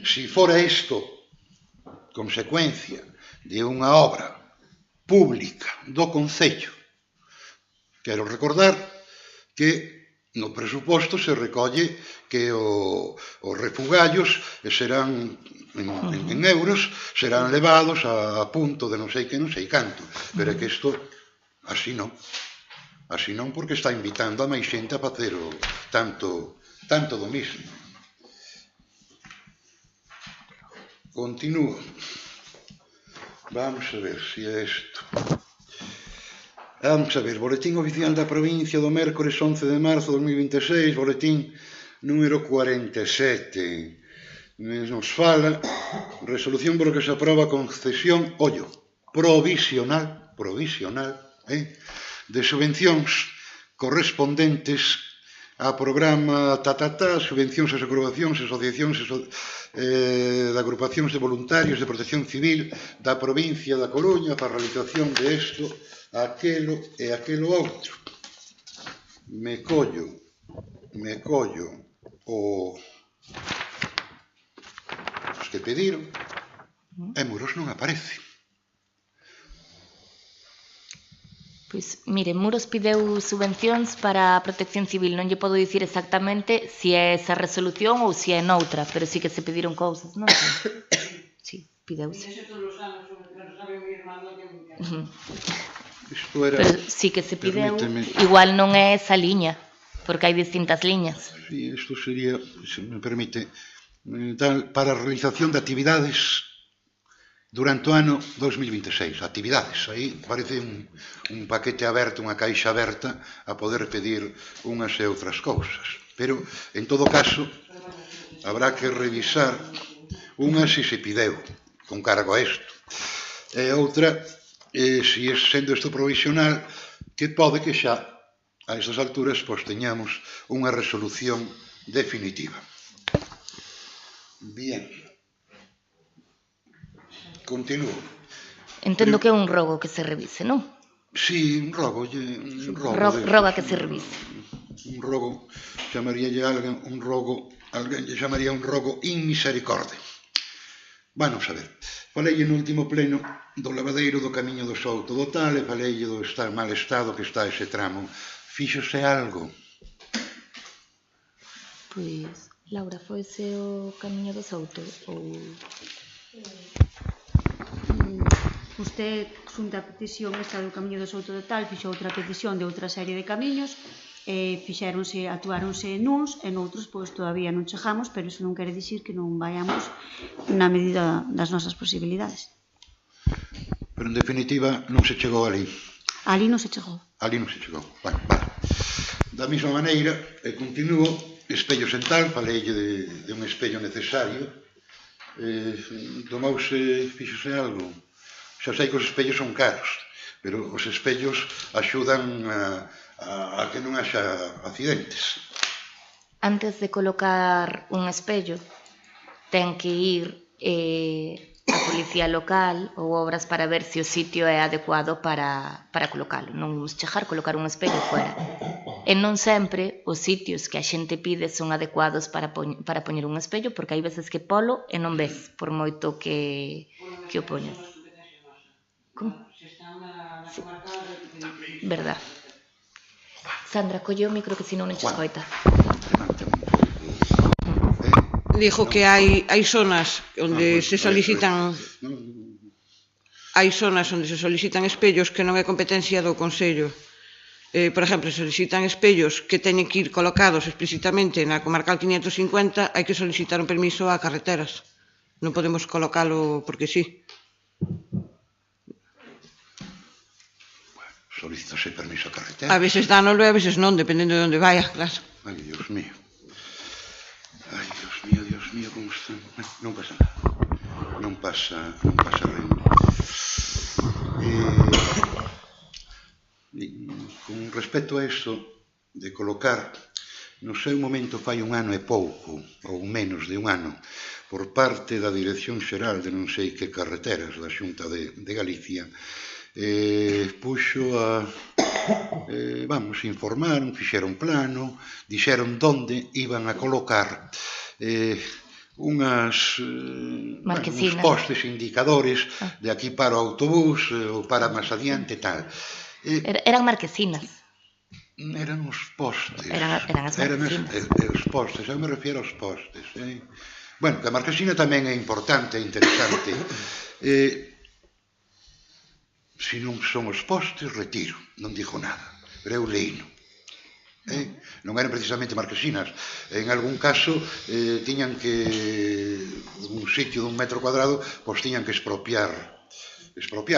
S2: Si fora isto consecuencia de unha obra pública do Concello, quero recordar que no presuposto se recolle que os refugallos serán en euros, serán levados a punto de non sei que non sei canto, pero é que isto así non porque está invitando a máis xente a facer tanto do mismo. Continúo. Vamos a ver se é isto. Vamos a ver, boletín oficial da provincia do mércores 11 de marzo de 2026, boletín número 47. Nos fala resolución por que se aproba a concesión, provisional, de subvencións correspondentes a programa subvencións ás agrupacións, asociacións de agrupacións de voluntarios de protección civil da provincia da Coruña para a realización de isto, aquelo e aquelo outro. Me collo os que pediron e Muros non aparece.
S1: Pois, mire, Muros pideu subvencións para a protección civil. Non lle podo dicir exactamente se é esa resolución ou se é noutra, pero sí que se pediron cousas, non? Sí, pideuse. Pero sí que se pideu, igual non é esa liña, porque hai distintas liñas.
S2: Sí, isto sería, se me permite, para a realización de actividades durante o ano 2026. Actividades, aí parece un paquete aberto, unha caixa aberta a poder pedir unhas e outras cousas. Pero, en todo caso, habrá que revisar unha se se pideu, con cargo a isto. E outra, se sendo isto provisional, que pode que xa, a estas alturas, pois teñamos unha resolución definitiva. Bien. Continúo.
S1: Entendo que é un rogo que se revise, non?
S2: Sí, un rogo.
S1: Roga que se revise.
S2: Un rogo, chamaríalle alguén lle chamaría un rogo inmisericorde. Vamos a ver. Faleille no último pleno do lavadeiro do Camiño do Souto do Tal e faleille do mal estado que está ese tramo. Fíxose algo?
S1: Pois, Laura, foise o Camiño do Souto ou...
S5: Usted, xunta a petición esta do Camiño do Souto do Tal, fixo outra petición de outra serie de camiños, actuáronse nuns e noutros, pois todavía non chegamos, pero iso non quere dicir que non vayamos na medida das nosas posibilidades.
S2: Pero en definitiva non se chegou ali.
S5: Ali non se chegou.
S2: Ali non se chegou. Bueno, vale. Da mesma maneira, e continuo, espello central, faleille de un espello necesario, fíxose algo. Xa sei que os espellos son caros, pero os espellos axudan a que non haxa accidentes.
S1: Antes de colocar un espello, ten que ir a policía local ou obras para ver se o sitio é adecuado para colocalo. Non vamos chegar a colocar un espello fora. E non sempre os sitios que a xente pide son adecuados para poñer un espello, porque hai veces que polo e non ves, por moito que o poñas. Como? Sí. Verdad. Sandra, colle o micro que senón non che escoita.
S3: Dijo que hai zonas onde se solicitan espellos que non é competencia do Concello. Por exemplo, solicitan espellos que teñen que ir colocados explícitamente na comarcal 550, hai que solicitar un permiso a carreteras. Non podemos colocalo porque sí.
S2: Solicítase permiso a carretera.
S3: A veces dánolo e a veces non, dependendo de onde vaya, claro.
S2: Ai, Dios mío, como está? Non pasa nada. Non pasa rendo. Con respecto a iso, de colocar no seu momento fai un ano e pouco, ou menos de un ano, por parte da Dirección Xeral de non sei que carreteras da Xunta de Galicia, puxo a informaron, fixeron plano, dixeron onde iban a colocar uns postes indicadores de aquí para o autobús ou para máis adiante tal.
S1: Eran marquesinas.
S2: Eran os postes.
S1: Eran as marquesinas.
S2: Os postes, eu me refiero aos postes. Bueno, que a marquesina tamén é importante e interesante. Se non son os postes, retiro, non digo nada, pero eu leino. Non eran precisamente marquesinas. En algún caso, tiñan que, un sitio de 1 metro cuadrado, pois tiñan que expropiar.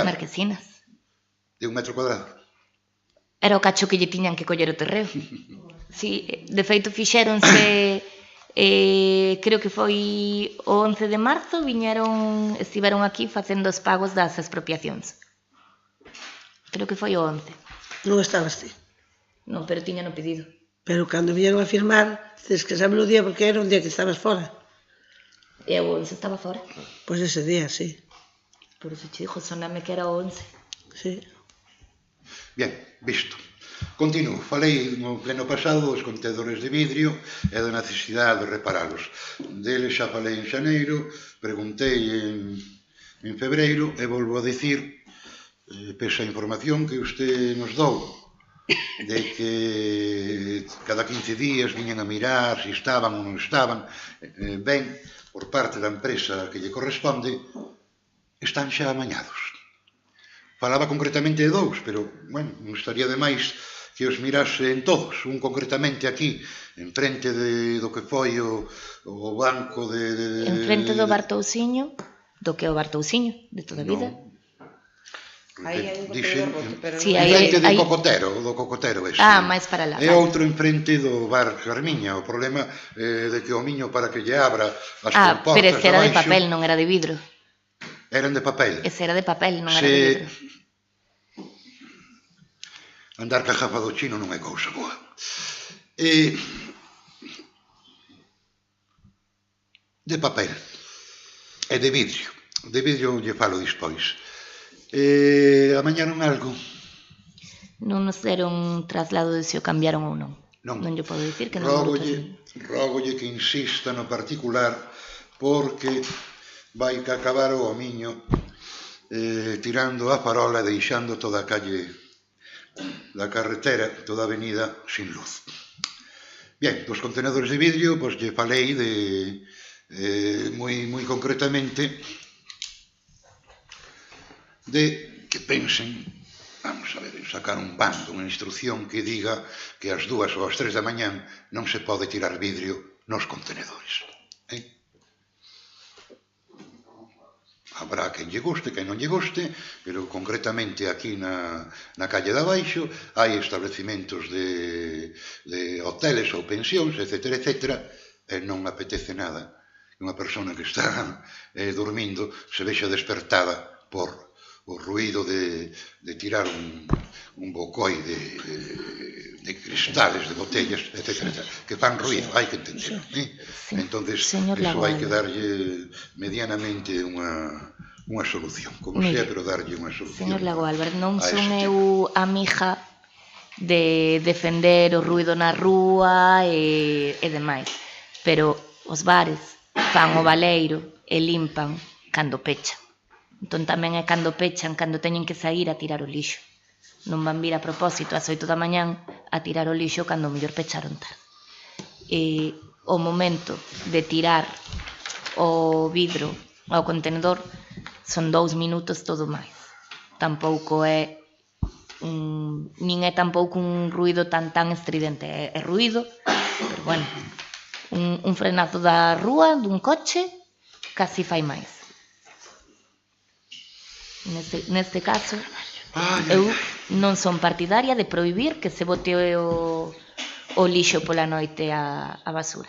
S1: Marquesinas.
S2: De 1 metro cuadrado.
S1: Era o cacho que lle tiñan que coller o terreo. Sí, de feito fixéronse, creo que foi o 11 de marzo, estiveron aquí facendo os pagos das expropiacións. Creo que foi o 11.
S4: Non estabas ti?
S1: Non, pero tiña no pedido.
S4: Pero cando vieron a firmar, dices que sabe o día porque era un día que estabas fora.
S1: E o 11 estaba fora.
S4: Pois ese día, sí.
S1: Por eso te dijo, soname que era o 11.
S4: Sí.
S2: Bien, visto. Continuo. Falei no pleno pasado dos contedores de vidrio e da necesidade de reparalos. Deles xa falei en xaneiro, preguntei en febreiro e volvo a dicir, pese a información que usted nos dou, de que cada 15 días viñan a mirar se estaban ou non estaban, ben, por parte da empresa que lle corresponde, están xa amañados. Falaba concretamente de 2, pero, bueno, non estaría de máis que os mirase en todos. Un concretamente aquí, en frente do que foi o banco de...
S1: En frente do Bartousiño, do que é o Bartousiño, de toda a vida.
S3: Aí hai un contenedor roto, pero
S1: sí,
S2: en frente do cocotero ese.
S1: Máis para lá.
S2: E outro en frente do bar Carmiña. O problema de que o miño para que lle abra as comportas
S1: pero ese era de papel, non era de vidro.
S2: Eran de papel.
S1: Ese era de papel, non era de vidro.
S2: Andar ca gafa do chino non é cousa boa. De papel. E de vidrio. De vidrio lle falo despois. Amañaron algo?
S1: Non nos deron traslado de se o cambiaron ou non.
S2: Non.
S1: Non lle podo dicir que non.
S2: Rógolle que insista no particular porque vai que acabar o homiño tirando a farola e deixando toda a calle da carretera, toda a avenida sin luz. Bien, dos contenedores de vidrio, pois lle falei de moi concretamente de que pensen, vamos a ver, sacar un bando, unha instrucción que diga que ás 2 ou ás 3 da mañán non se pode tirar vidrio nos contenedores. Habrá quen lle guste, quen non lle guste, pero concretamente aquí na calle de abaixo hai establecimentos de hoteles ou pensións, etc., e non apetece nada que unha persona que está dormindo se vexa despertada por o ruído de tirar un bocoi de cristales, de botellas, etc., que fan ruído, hai que entender. Entonces, eso hai que darlle medianamente unha solución, como sea, pero darlle unha solución.
S1: Señor Lago Álvarez, non son eu amiga de defender o ruído na rúa e demais, pero os bares fan o baleiro e limpan cando pechan. Entón tamén é cando pechan, cando teñen que sair a tirar o lixo. Non van vir a propósito ás 8 da mañán a tirar o lixo cando mellor pecharon tarde. E o momento de tirar o vidro ao contenedor son 2 minutos todo máis. Tampouco é nin é tampouco un ruído tan estridente. É ruído, pero bueno, un frenazo da rúa, dun coche, casi fai máis. Neste caso, eu non son partidaria de prohibir que se bote o lixo pola noite a basura.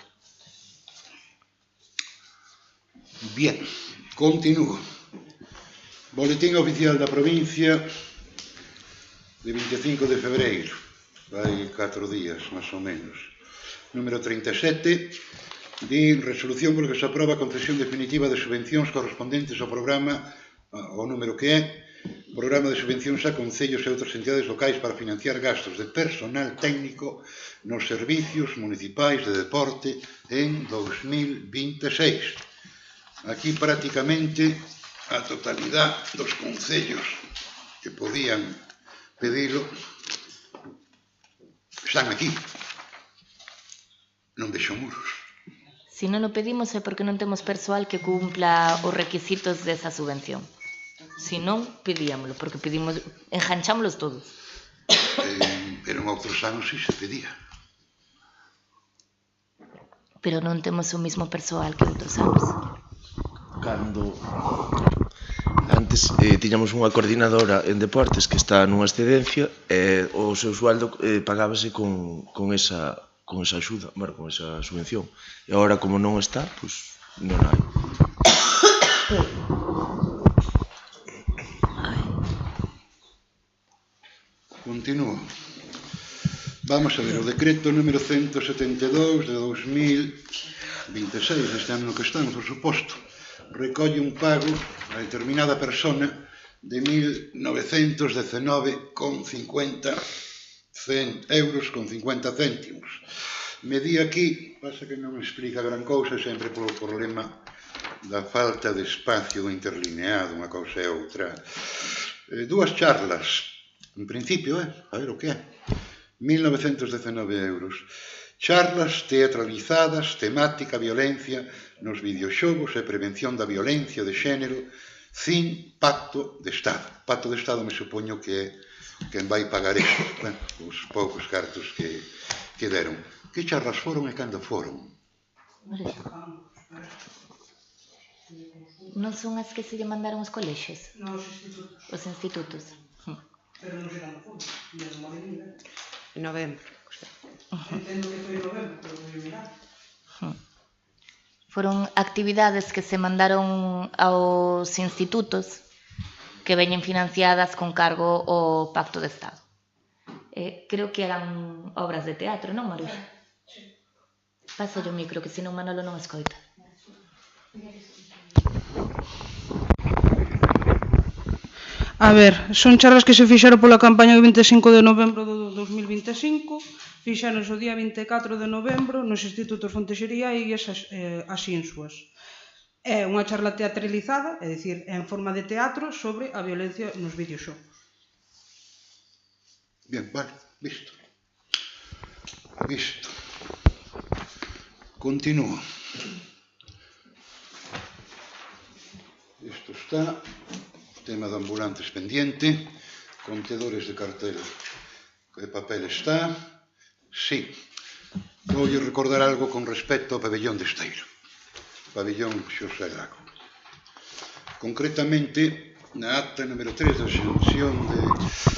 S2: Bien, continúo. Boletín oficial da provincia de 25 de febreiro. Vai 4 días, máis ou menos. Número 37, di resolución por que se aproba a concesión definitiva de subvencións correspondentes ao programa, ao número que é, Programa de subvencións a concellos e outras entidades locais para financiar gastos de personal técnico nos servicios municipais de deporte en 2026. Aquí prácticamente a totalidade dos concellos que podían pedilo están aquí. Non vexo muros.
S1: Si non o pedimos é porque non temos persoal que cumpla os requisitos desa subvención. Si non, pedíamolo, porque pedimos, enganchámolos todos.
S2: Pero en outros anos si se pedía.
S1: Pero non temos o mismo persoal que outros anos.
S6: Cando antes tiñamos unha coordinadora en deportes que está nunha excedencia e o seu sueldo pagábase con esa axuda, con esa subvención. E agora, como non está, pois non hai.
S2: Continúo. Vamos a ver, o decreto número 172 de 2026, este ano que estamos, por suposto, recolle un pago a determinada persona de 1.919,50 euros con 50 céntimos. Me di aquí, pasa que non me explica gran cousa, sempre polo problema da falta de espacio interlineado, unha cousa e outra. Dúas charlas, en principio, a ver o que é, 1.919 euros. Charlas teatralizadas, temática violencia nos videoxogos e prevención da violencia de xénero, sin pacto de Estado. Pacto de Estado me supoño que é quen vai pagar isto, os poucos cartos que deron. Que charlas foron e cando foron?
S1: Non son as que se lle mandaron os colexios?
S3: Nos institutos.
S1: Os institutos.
S3: Pero non será no fondo, en novembro. Entendo que foi en novembro, pero vou mirar.
S1: Foron actividades que se mandaron aos institutos que veñen financiadas con cargo ao Pacto de Estado. Creo que eran obras de teatro, non, Maruxa? Pasa o micro, que senón Manolo non escoita.
S7: A ver, son charlas que se fixeron pola campaña do 25 de novembro do 2025, fixeronse o día 24 de novembro nos institutos Fontexería e as Insuas. É unha charla teatralizada, é dicir, en forma de teatro sobre a violencia nos videoxogos.
S2: Bien, vale, visto. Visto. Continúo. Isto está... Tema de ambulantes pendiente, contedores de cartel de papel está. Sí, vou recordar algo con respecto ao pabellón de Esteiro, pabellón Xosé Lago. Concretamente, na acta número 3 da sesión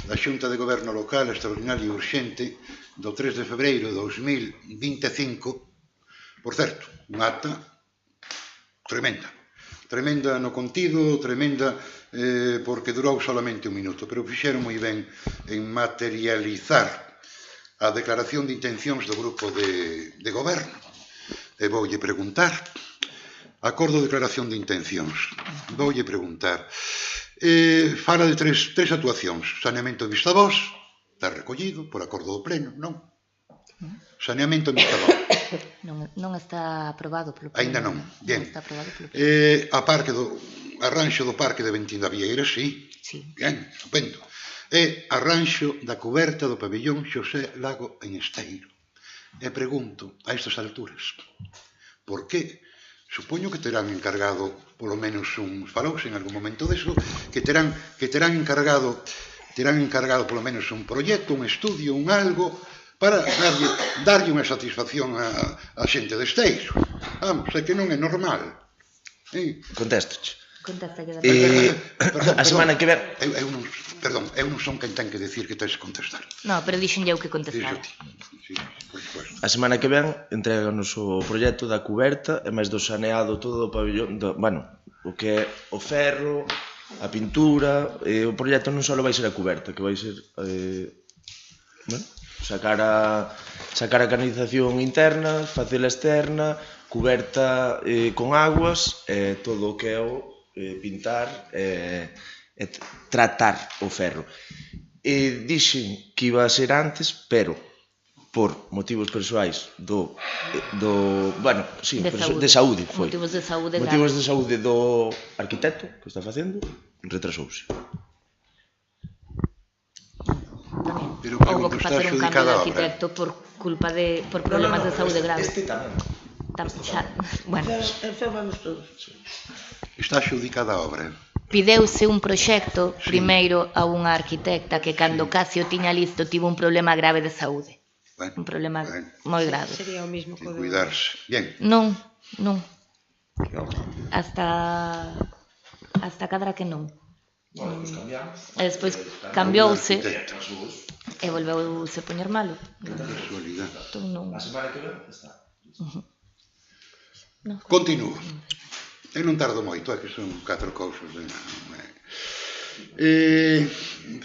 S2: da Xunta de Goberno Local Extraordinaria e Urxente do 3 de febreiro de 2025, por certo, unha acta tremenda no contido, tremenda porque durou solamente un minuto, pero fixeron moi ben en materializar a declaración de intencións do grupo de goberno. E voulle preguntar, acordo de declaración de intencións, voulle preguntar, fala de tres actuacións, saneamento en Vistabós, está recollido por acordo do pleno, non? Saneamento en Vistabós.
S1: Non está aprobado polo pleno.
S2: Ainda non, bien.
S1: Non está aprobado polo pleno.
S2: Arranxo do parque de Ventín da Vieira, sí. Bien, estupendo. E arranxo da coberta do pabellón Xosé Lago en Esteiro. E pregunto, a estas alturas, por que? Supoño que terán encargado, polo menos falouse en algún momento deso, que terán encargado polo menos un proxecto, un estudio, un algo, para darlle unha satisfacción a xente de Esteiro. Vamos, é que non é normal.
S6: Contéstoche.
S1: A
S6: semana que ven...
S2: Perdón, eu non son quen ten que decir que tens que contestar.
S1: No, pero dixenlle eu que contestar.
S6: A semana que ven entréganos o proxecto da cuberta e máis do saneado todo o pabellón, o que é o ferro, a pintura, o proxecto non só vai ser a cuberta, que vai ser... sacar a canalización interna, facela externa, cuberta con aguas, todo o que é o pintar e tratar o ferro. Dixen que iba a ser antes, pero por motivos persoais de saúde foi.
S1: Motivos de saúde grave.
S6: Motivos de saúde do arquitecto que está facendo, retrasouse.
S2: Pero
S1: Houbo que
S2: está
S1: facer un cambio
S2: adxudicada
S1: de
S2: a obra.
S1: arquitecto por problemas de saúde graves.
S6: Este tamén.
S1: Bueno,
S4: Vamos todos.
S2: Está adxudicada a obra.
S1: pideuse un proxecto primeiro a unha arquitecta que cando casi o tiña listo tivo un problema grave de saúde. Un problema moi grave.
S3: Sería o mismo
S2: De
S3: co
S2: cuidarse. Bien.
S1: Non. Hasta cadra que non. E despois cambiouse e volveuse poñer malo.
S2: Casualidade.
S1: Entón non.
S6: A semana que ven está.
S2: Continúo. Eu non tardo moito, que son 4 cousas.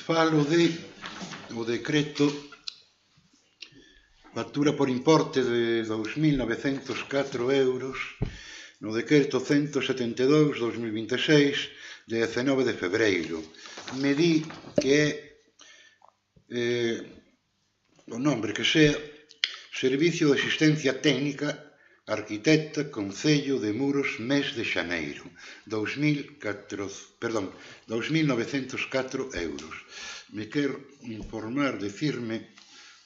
S2: Falo o decreto factura por importe de 2.904 euros no decreto 172/2026 de 19 de febreiro. Me di que é o nombre que sea Servicio de Asistencia Técnica Arquitecta Concello de Muros, mes de xaneiro, 2.904 euros. Me quero informar, decirme,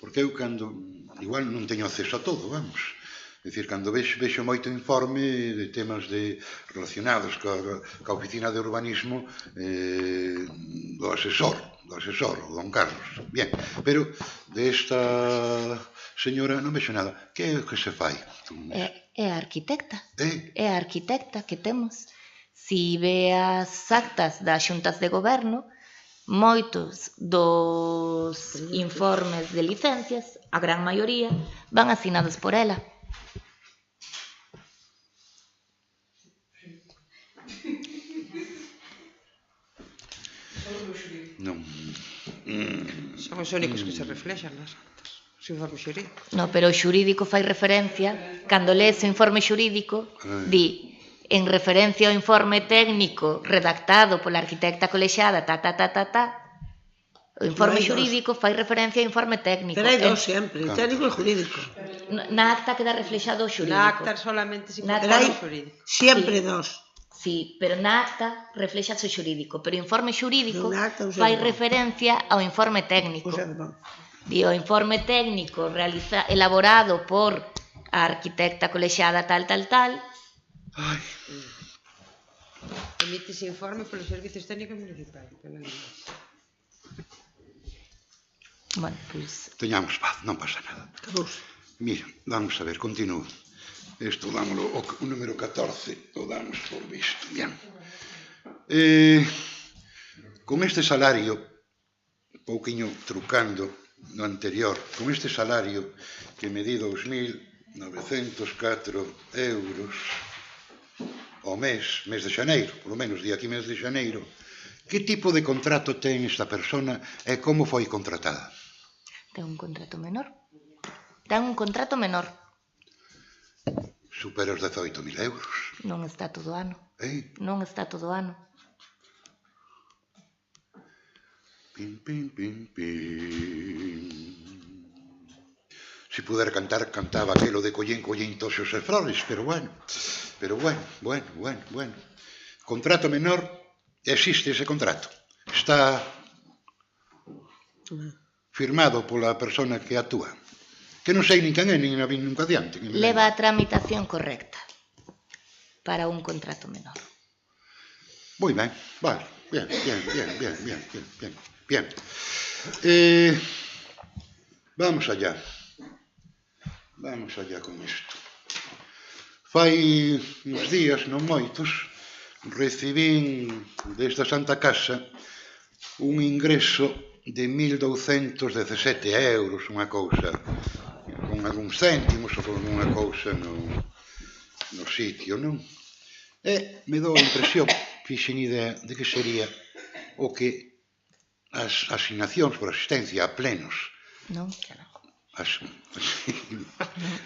S2: porque eu cando, igual non teño acceso a todo, vamos. É dicir, cando vexo moito informe de temas relacionados ca oficina de urbanismo do asesor, o don Carlos. Bien, pero desta señora non vexo nada. Que é o que se fai?
S1: É a arquitecta. É a arquitecta que temos. Si ve as actas das xuntas de goberno, moitos dos informes de licencias, a gran maioría, van asinados por ela.
S2: Non.
S3: Son os únicos que se reflexan nas actas. O informe xurídico.
S1: No, pero o xurídico fai referencia, cando lees o informe xurídico, di, en referencia ao informe técnico redactado pola arquitecta colexiada, o informe xurídico fai referencia ao informe técnico.
S4: Pero hai dos sempre, técnico e jurídico.
S1: Na acta queda reflexado o xurídico.
S3: Na acta solamente se
S1: Na
S3: pode
S1: acta
S3: o
S1: hai-
S3: xurídico.
S4: Sempre dos.
S1: Sí, pero na acta reflexas o xurídico, pero o informe xurídico
S4: Na acta,
S1: fai referencia ao informe técnico. Di, o informe técnico elaborado por a arquitecta colexiada tal.
S2: Ai,
S3: Emítese informe polos servicios técnicos municipais.
S1: Bueno, pois...
S2: teñamos paz, non pasa nada.
S4: Acabouse.
S2: Mira, vamos a ver, continúo. Isto dámoslo, o número 14, o damos por visto. Bien. Con este salario, pouquiño trucando no anterior, con este salario que me di 2.904 euros ao mes de xaneiro, polo menos di aquí mes de xaneiro, que tipo de contrato ten esta persona e como foi contratada?
S1: Ten un contrato menor. Ten un contrato menor.
S2: Supera os 18.000 euros.
S1: Non está todo ano. Non está todo ano.
S2: Pim, pim, pim, pim. Si pudera cantar, cantaba aquelo de collín, toxos e flores, pero bueno. Contrato menor, existe ese contrato. Está firmado pola persona que actúa. Que non sei nin quen é, nin a vin nunca adiante.
S1: Leva a tramitación correcta para un contrato menor.
S2: Moi ben, vale, bien. Vamos allá con isto. Fai uns días, non moitos, recibín desta Santa Casa un ingreso de 1.217 euros, unha cousa, con algúns céntimos ou con unha cousa no sitio, non? E me dou a impresión, fixen idea de que sería o que as asignacións por asistencia a plenos
S1: Non?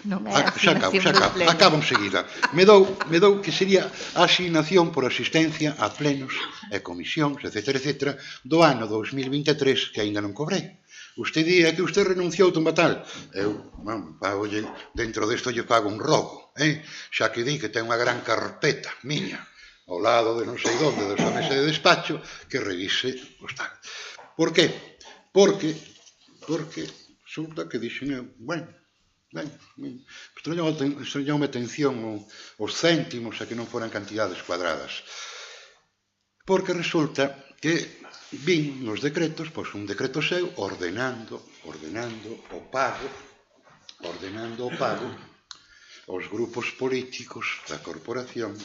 S1: Non é a asignación dos plenos.
S2: Acabo enseguida. Me dou que sería a asignación por asistencia a plenos e comisións, etc., do ano 2023 que aínda non cobrei. Usted di que usted renunciou tumba tal. Eu, pagolle, dentro desto lle pago un rogo, xa que di que ten unha gran carpeta miña ao lado de non sei onde, da súa mesa de despacho, que revise os tal. Por qué? Porque resulta que dixen eu, extrañoume atención os céntimos a que non foran cantidades cuadradas. Porque resulta que vin nos decretos, pois un decreto seu ordenando o pago aos grupos políticos da corporación,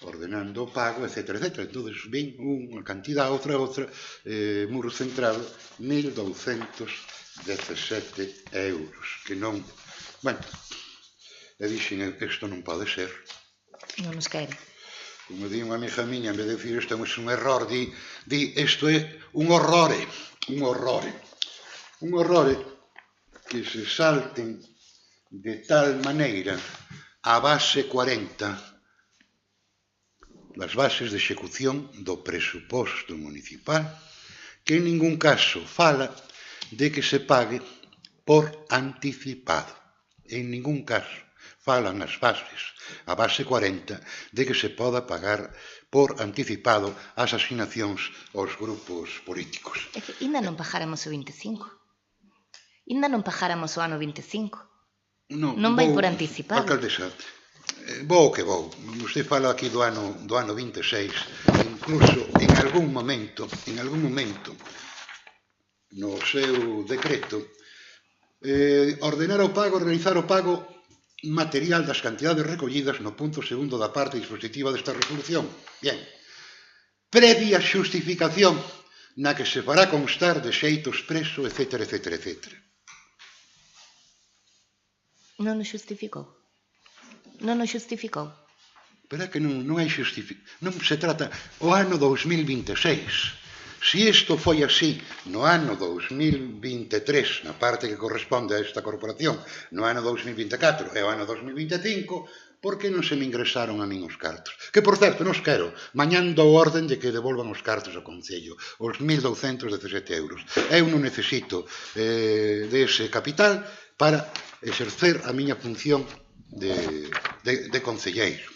S2: ordenando o pago, etc. Entón, vin unha cantidad, outra, muro central, 1.217 euros, que non... Bueno, e dixen, isto non pode ser.
S1: Non nos quere.
S2: Como di unha amiga miña, en vez de dicir isto é un error, di isto é un horrore que se salten de tal maneira a base 40 das bases de execución do presuposto municipal, que en ningún caso fala de que se pague por anticipado. En ningún caso falan as bases, a base 40, de que se poda pagar por anticipado as asignacións aos grupos políticos.
S1: É que ainda non pagáramos o 25. Ainda non pagáramos o ano 25. Non vai por anticipado.
S2: Alcaldesa, vou que vou. Usted fala aquí do ano 26, incluso en algún momento, no seu decreto, ordenar o pago, realizar o pago material das cantidades recollidas no punto segundo da parte dispositiva desta resolución. Bien. Previa xustificación na que se fará constar de xeito expreso, etc.
S1: Non nos justificou.
S2: Pero é que non hai justificación. Non se trata o ano 2026. Se isto foi así no ano 2023, na parte que corresponde a esta corporación, no ano 2024 e o ano 2025, por que non se me ingresaron a min os cartos? Que, por certo, non os quero. Mañán dou orden de que devolvan os cartos ao Concello, os 1.217 euros. Eu non necesito dese capital para exercer a miña función de concelleiro.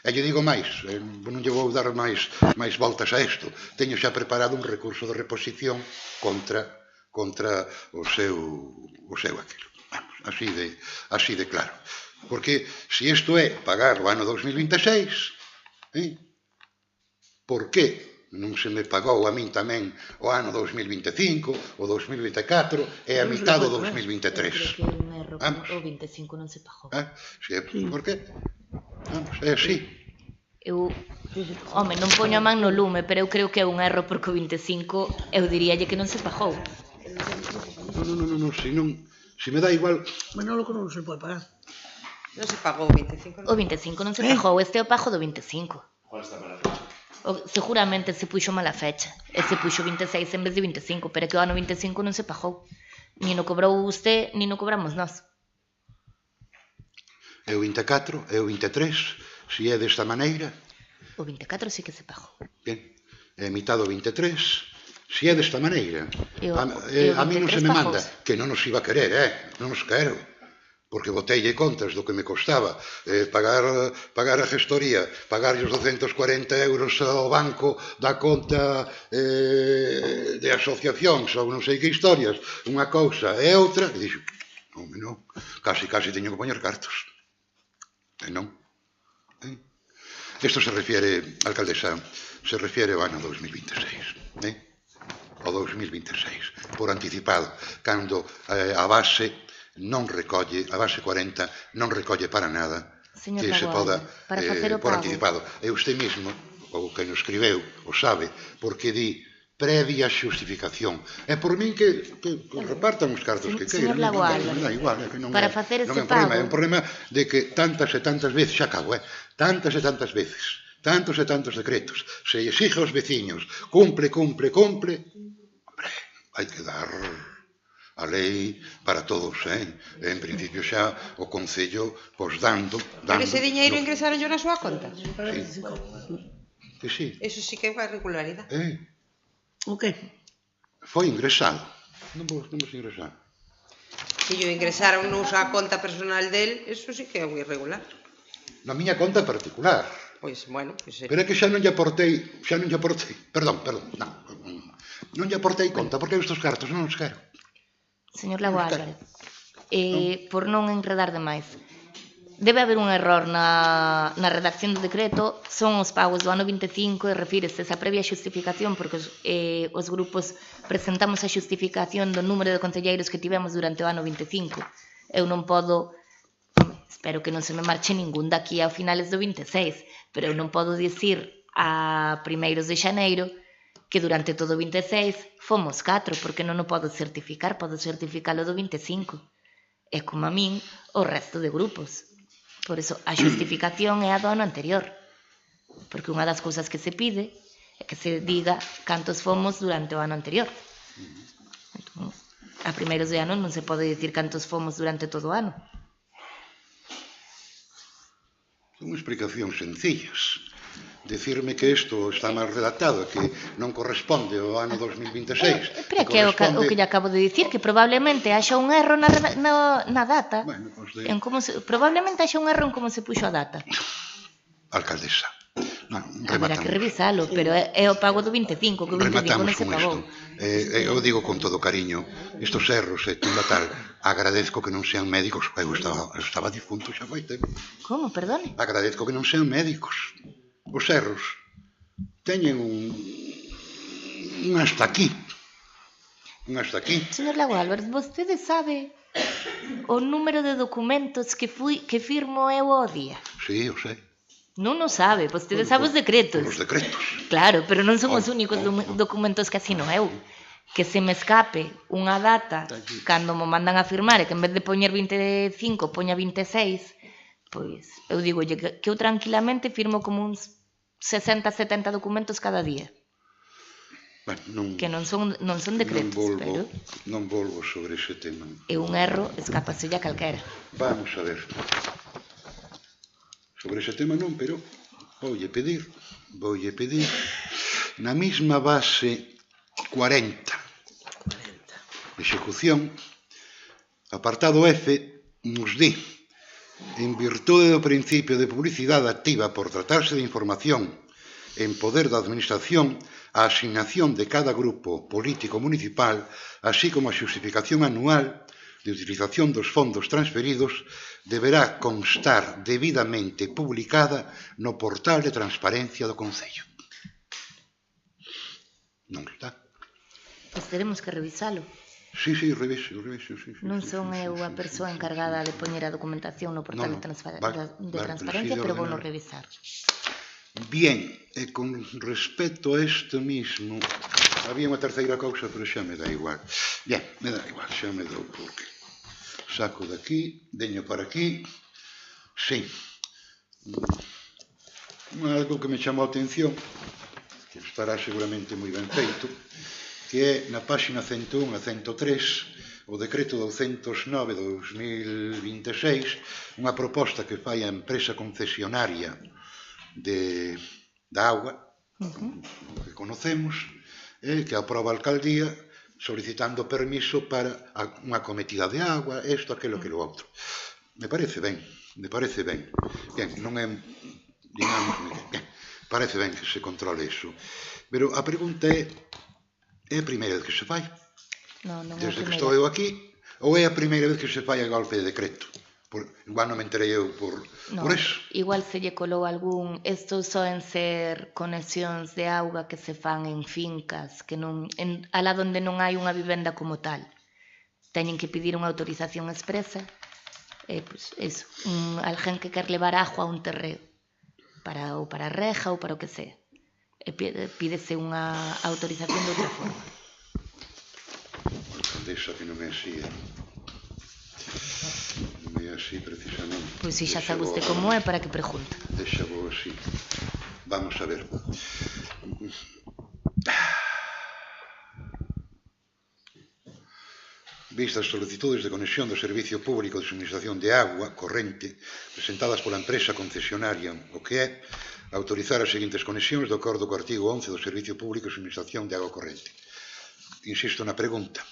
S2: E lle digo máis, non lle vou dar máis voltas a isto. Teño xa preparado un recurso de reposición contra o seu aquilo. Vamos, así de claro. Porque se isto é pagar o ano 2026, por que non se me pagou a min tamén o ano 2025, o 2024 e a mitad do 2023?
S1: Eu creo que é un erro, o 25 non se pagou.
S2: Por que? Vamos, é así.
S1: Home, non poño a man no lume, pero eu creo que é un erro porque o 25 eu diríalle que non se pagou.
S2: Non, se me dá igual...
S4: Manolo, que non se pode pagar.
S3: Non se pagou o 25.
S1: O 25 non se pagou, este é o pago do 25.
S6: Cuál está mala fecha?
S1: Seguramente se puxo mala fecha, e se puxo 26 en vez de 25, pero é que o ano 25 non se pagou. Ni no cobrou usted, ni no cobramos nós.
S2: É o 24, é o 23, se é desta maneira...
S1: O 24 sí que se pagou.
S2: Bien, é a mitad do 23, se é desta maneira. A mí non se me manda, que non nos iba a querer, non nos quero. Porque boteille contas do que me costaba pagar a gestoría, pagar os 240 euros ao banco da conta de asociacións ou non sei que historias, unha cousa e outra, e dixo, non, casi teño que poñer cartos. E non. Isto se refiere, alcaldesa, se refiere ao ano 2026. O 2026, por anticipado, cando a base non recolle, a base 40 non recolle para nada que se poda por anticipado. E usted mesmo, ou que nos escribeu, o sabe, porque di previa xustificación. É por min que repartan os cartos que queiran.
S1: Non dá igual, para facer ese pago.
S2: É un problema de que tantas e tantas veces, xa acabo, tantas e tantas veces, tantos e tantos decretos, se exige aos veciños, cumple, hombre, hai que dar a lei para todos, en principio xa o Concello pois dando...
S3: Pero ese diñeiro ingresaron na súa conta?
S2: Sí.
S3: Eso sí que é unha irregularidade.
S4: O que?
S2: Foi ingresado. Non vos ingresar.
S3: Se yo ingresaron na súa conta personal del, eso sí que é un irregular.
S2: Na miña conta particular.
S3: Pois, bueno, pois...
S2: Pero é que xa non lle aportei, perdón, non lle aportei conta, porque estes cartos non os quero.
S1: Señor Lago Álvarez, por non enredar demais, debe haber un error na redacción do decreto, son os pagos do ano 25 e refírese esa previa xustificación, porque os grupos presentamos a xustificación do número de concelleiros que tivemos durante o ano 25. Eu non podo, espero que non se me marche ningún daqui a finales do 26, pero eu non podo dicir a primeiros de xaneiro que durante todo o 26 fomos 4, porque non o podo certificar, podo certificalo do 25. E como a min, o resto de grupos. Por iso, a xustificación é a do ano anterior. Porque unha das cousas que se pide é que se diga cantos fomos durante o ano anterior. Entón, a primeiros de ano non se pode dicir cantos fomos durante todo o ano.
S2: Son explicacións sencillas. Decirme que isto está mal redactado, que non corresponde ao ano 2026.
S1: Pero é que é o que lle acabo de dicir, que probablemente haxa un erro na data.
S2: Bueno, pues
S1: probablemente haxa un erro en como se puxo a data.
S2: Alcaldesa.
S1: Haberá que revisalo, pero é o pago do 25, que o 25 non se pagou.
S2: Eu digo con todo cariño, estos erros e tumba tal, agradezco que non sean médicos. Eu estaba difunto xa foi tempo.
S1: Como, perdone?
S2: Agradezco que non sean médicos. Os erros teñen un hasta aquí. Un hasta aquí.
S1: Señor Lago Álvarez, vostede sabe o número de documentos que firmo eu ao día?
S2: Sí, eu sei.
S1: Non o sabe, vostede sabe os decretos.
S2: Os decretos.
S1: Claro, pero non son os únicos documentos que asino eu. Que se me escape unha data cando me mandan a firmar e que en vez de poñer 25 poña 26, pois eu digo que eu tranquilamente firmo como uns 60-70 documentos cada día.
S2: Bueno,
S1: que non son decretos, pero
S2: non volvo sobre ese tema.
S1: É un erro, escápaselle a calquera.
S2: Vamos a ver. Sobre ese tema non, pero voulle pedir na mesma base 40 de execución, apartado F nos di: en virtude do principio de publicidade activa por tratarse de información en poder da Administración, a asignación de cada grupo político municipal, así como a xustificación anual de utilización dos fondos transferidos, deberá constar debidamente publicada no portal de transparencia do Concello. Non está?
S1: Pois teremos que revisalo.
S2: Sí, reviso.
S1: Non son eu a persoa encargada de poñer a documentación no portal de transparencia, pero vou no revisar.
S2: Bien, e con respecto a isto mismo, había unha terceira cousa, pero xa me dá igual. Bien, me dá igual, xa me dou porque saco de aquí, deño para aquí. Sí. Algo que me chamou a atención, que estará seguramente moi ben feito, que é na páxina 101 a 103, o decreto 209/2026, unha proposta que fai a empresa concesionaria da auga, que conocemos, que aproba a alcaldía solicitando permiso para unha cometida de agua, isto, aquilo, aquilo outro. Me parece ben. Bien, non é, digamos, ben, parece ben que se controle iso. Pero a pregunta é a primeira vez que se fai?
S1: Non é a primeira.
S2: Desde que estou eu aquí, ou é a primeira vez que se fai a golpe de decreto? Igual non me enterei eu por eso.
S1: Igual se lle colou algún. Estos soen ser conexións de auga que se fan en fincas, que non, alá donde non hai unha vivenda como tal. Teñen que pedir unha autorización expresa. Pois, eso, alguén que quer levar agua a un terreo, ou para reja ou para o que sea. Pídese unha autorización de outra forma.
S2: Alcaldesa, que non é así, non é así precisamente.
S1: Pois si xa sabe usted como é, para que pregunta.
S2: Deixa vos así. Vamos a ver. vistas as solicitudes de conexión do Servicio Público de Suministración de Agua Corrente presentadas pola empresa concesionaria o que é autorizar as seguintes conexións de acordo co artigo 11 do Servicio Público de Suministración de Agua Corrente. Insisto na pregunta,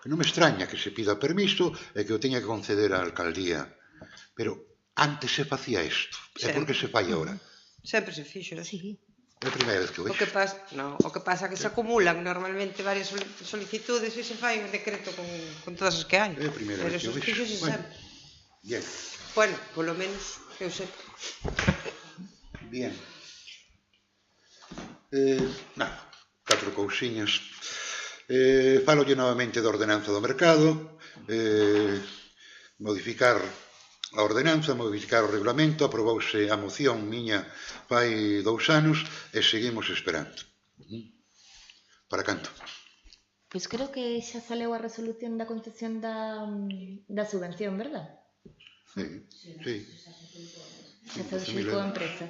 S2: que non me extraña que se pida permiso e que o teña que conceder a alcaldía, pero antes se facía isto, e por que se fai agora?
S3: Sempre se fixo,
S1: Sí.
S2: É a primeira vez que o
S3: O
S2: vexo.
S3: que pasa é que se acumulan normalmente varias solicitudes e se fai un decreto con todas as que hai.
S2: É a primeira
S3: Pero
S2: vez que o
S3: eso
S2: vexo.
S3: fíxose
S2: Bueno,
S3: sempre.
S2: bien,
S3: Bueno, polo menos que eu sei.
S2: bien. Nada, 4 cousiñas. Falolle novamente da ordenanza do mercado, modificar a ordenanza, modificar o regulamento, aprobouse a moción miña fai 2 anos e seguimos esperando. Para canto?
S1: Pois creo que xa saleu a resolución da concesión da subvención, verdad?
S2: Sí, sí.
S1: Xa se adxudicou a empresa.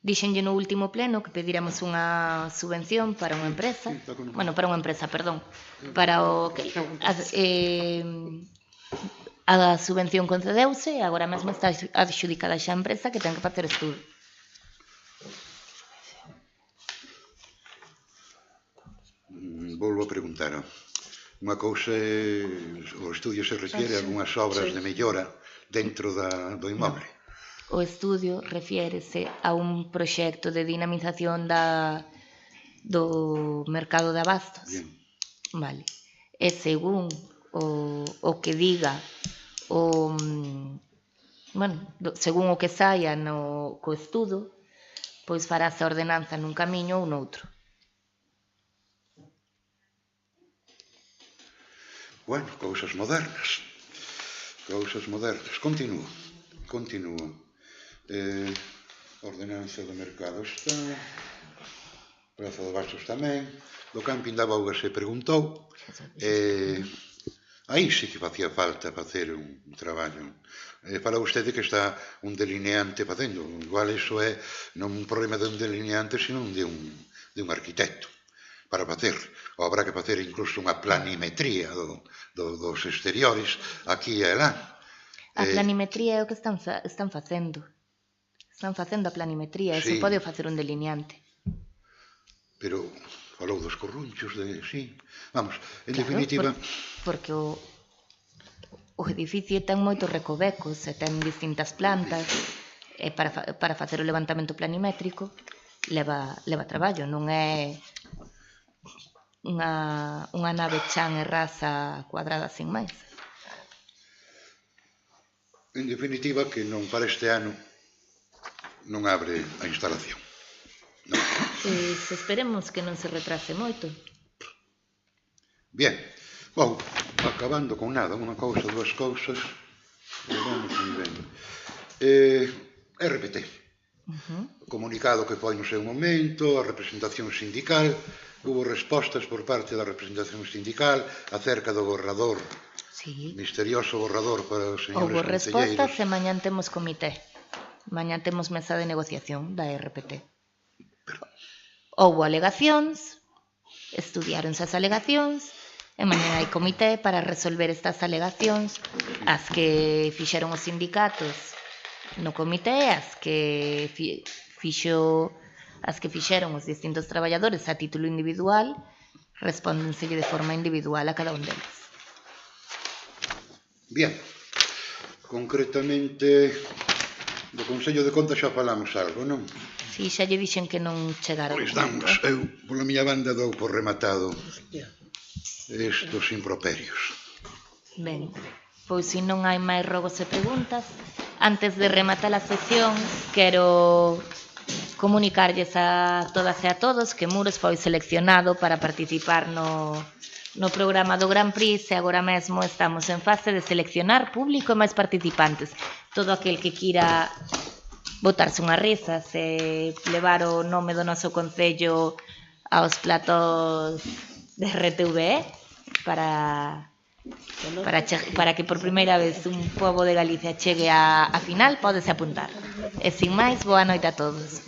S1: Díxenlle no último pleno que pediramos unha subvención para unha empresa, para unha empresa, perdón, para o que a subvención concedeuse e agora mesmo está adxudicada xa a empresa que ten que facer estudo.
S2: Volvo a preguntar. Unha cousa é o estudio se requiere algunhas obras de mellora dentro do inmoble.
S1: O estudio refiérese a un proxecto de dinamización do mercado de abastos.
S2: Bien.
S1: Vale. E según o que diga según o que saia co estudo, pois farase a ordenanza nun camiño ou noutro.
S2: Bueno, cousas modernas. Continúo. Ordenanza do mercado está. Praza de Bastos tamén. Do camping da Bauga se preguntou. Aí sí que facía falta facer un traballo. Fala vostede que está un delineante facendo. Igual iso é non un problema de un delineante, sino de un arquitecto. Para facer, ou habrá que facer incluso unha planimetría dos exteriores aquí e lá.
S1: A planimetría é o que están facendo. Están facendo a planimetría, e se
S2: Sí.
S1: pode facer un delineante.
S2: Pero falou dos corrunchos, sí. Vamos, en
S1: Claro,
S2: definitiva...
S1: porque o edificio ten moitos recovecos e ten distintas plantas e para facer o levantamento planimétrico leva traballo, non é unha nave chan e rasa cuadrada sin máis.
S2: En definitiva, que non para este ano non abre a instalación.
S1: Pois esperemos que non se retrase moito.
S2: Bien, bom, acabando con nada, unha cousa, dúas cousas, vamos moi ben. RPT, o comunicado que foi no seu momento, a representación sindical, hubo respostas por parte da representación sindical acerca do borrador,
S1: Sí.
S2: misterioso borrador para os señores
S1: Houbo respostas
S2: concelleiros.
S1: e mañán temos comité. Mañán temos mesa de negociación da RPT. Houbo alegacións, estudiáronse as alegacións, e mañán hai comité para resolver estas alegacións, as que fixeron os sindicatos no comité, as que fixeron os distintos traballadores a título individual, respóndenselle de forma individual a cada un deles.
S2: Bien, concretamente do Consello de Contas xa falamos algo, non?
S1: Si, xa lle dixen que non chegara.
S2: Pois damos, eu, pola miña banda, dou por rematado estos improperios.
S1: Ben, pois se non hai máis rogos e preguntas, antes de rematar a sesión, quero comunicarlles a todas e a todos que Muros foi seleccionado para participar no programa do Gran Prix e agora mesmo estamos en fase de seleccionar público e máis participantes. Todo aquel que quira botarse unhas risas e levar o nome do noso concello aos platos de RTVE para que por primeira vez un pobo de Galicia chegue a final, pódese apuntar. E sin máis, boa noite a todos.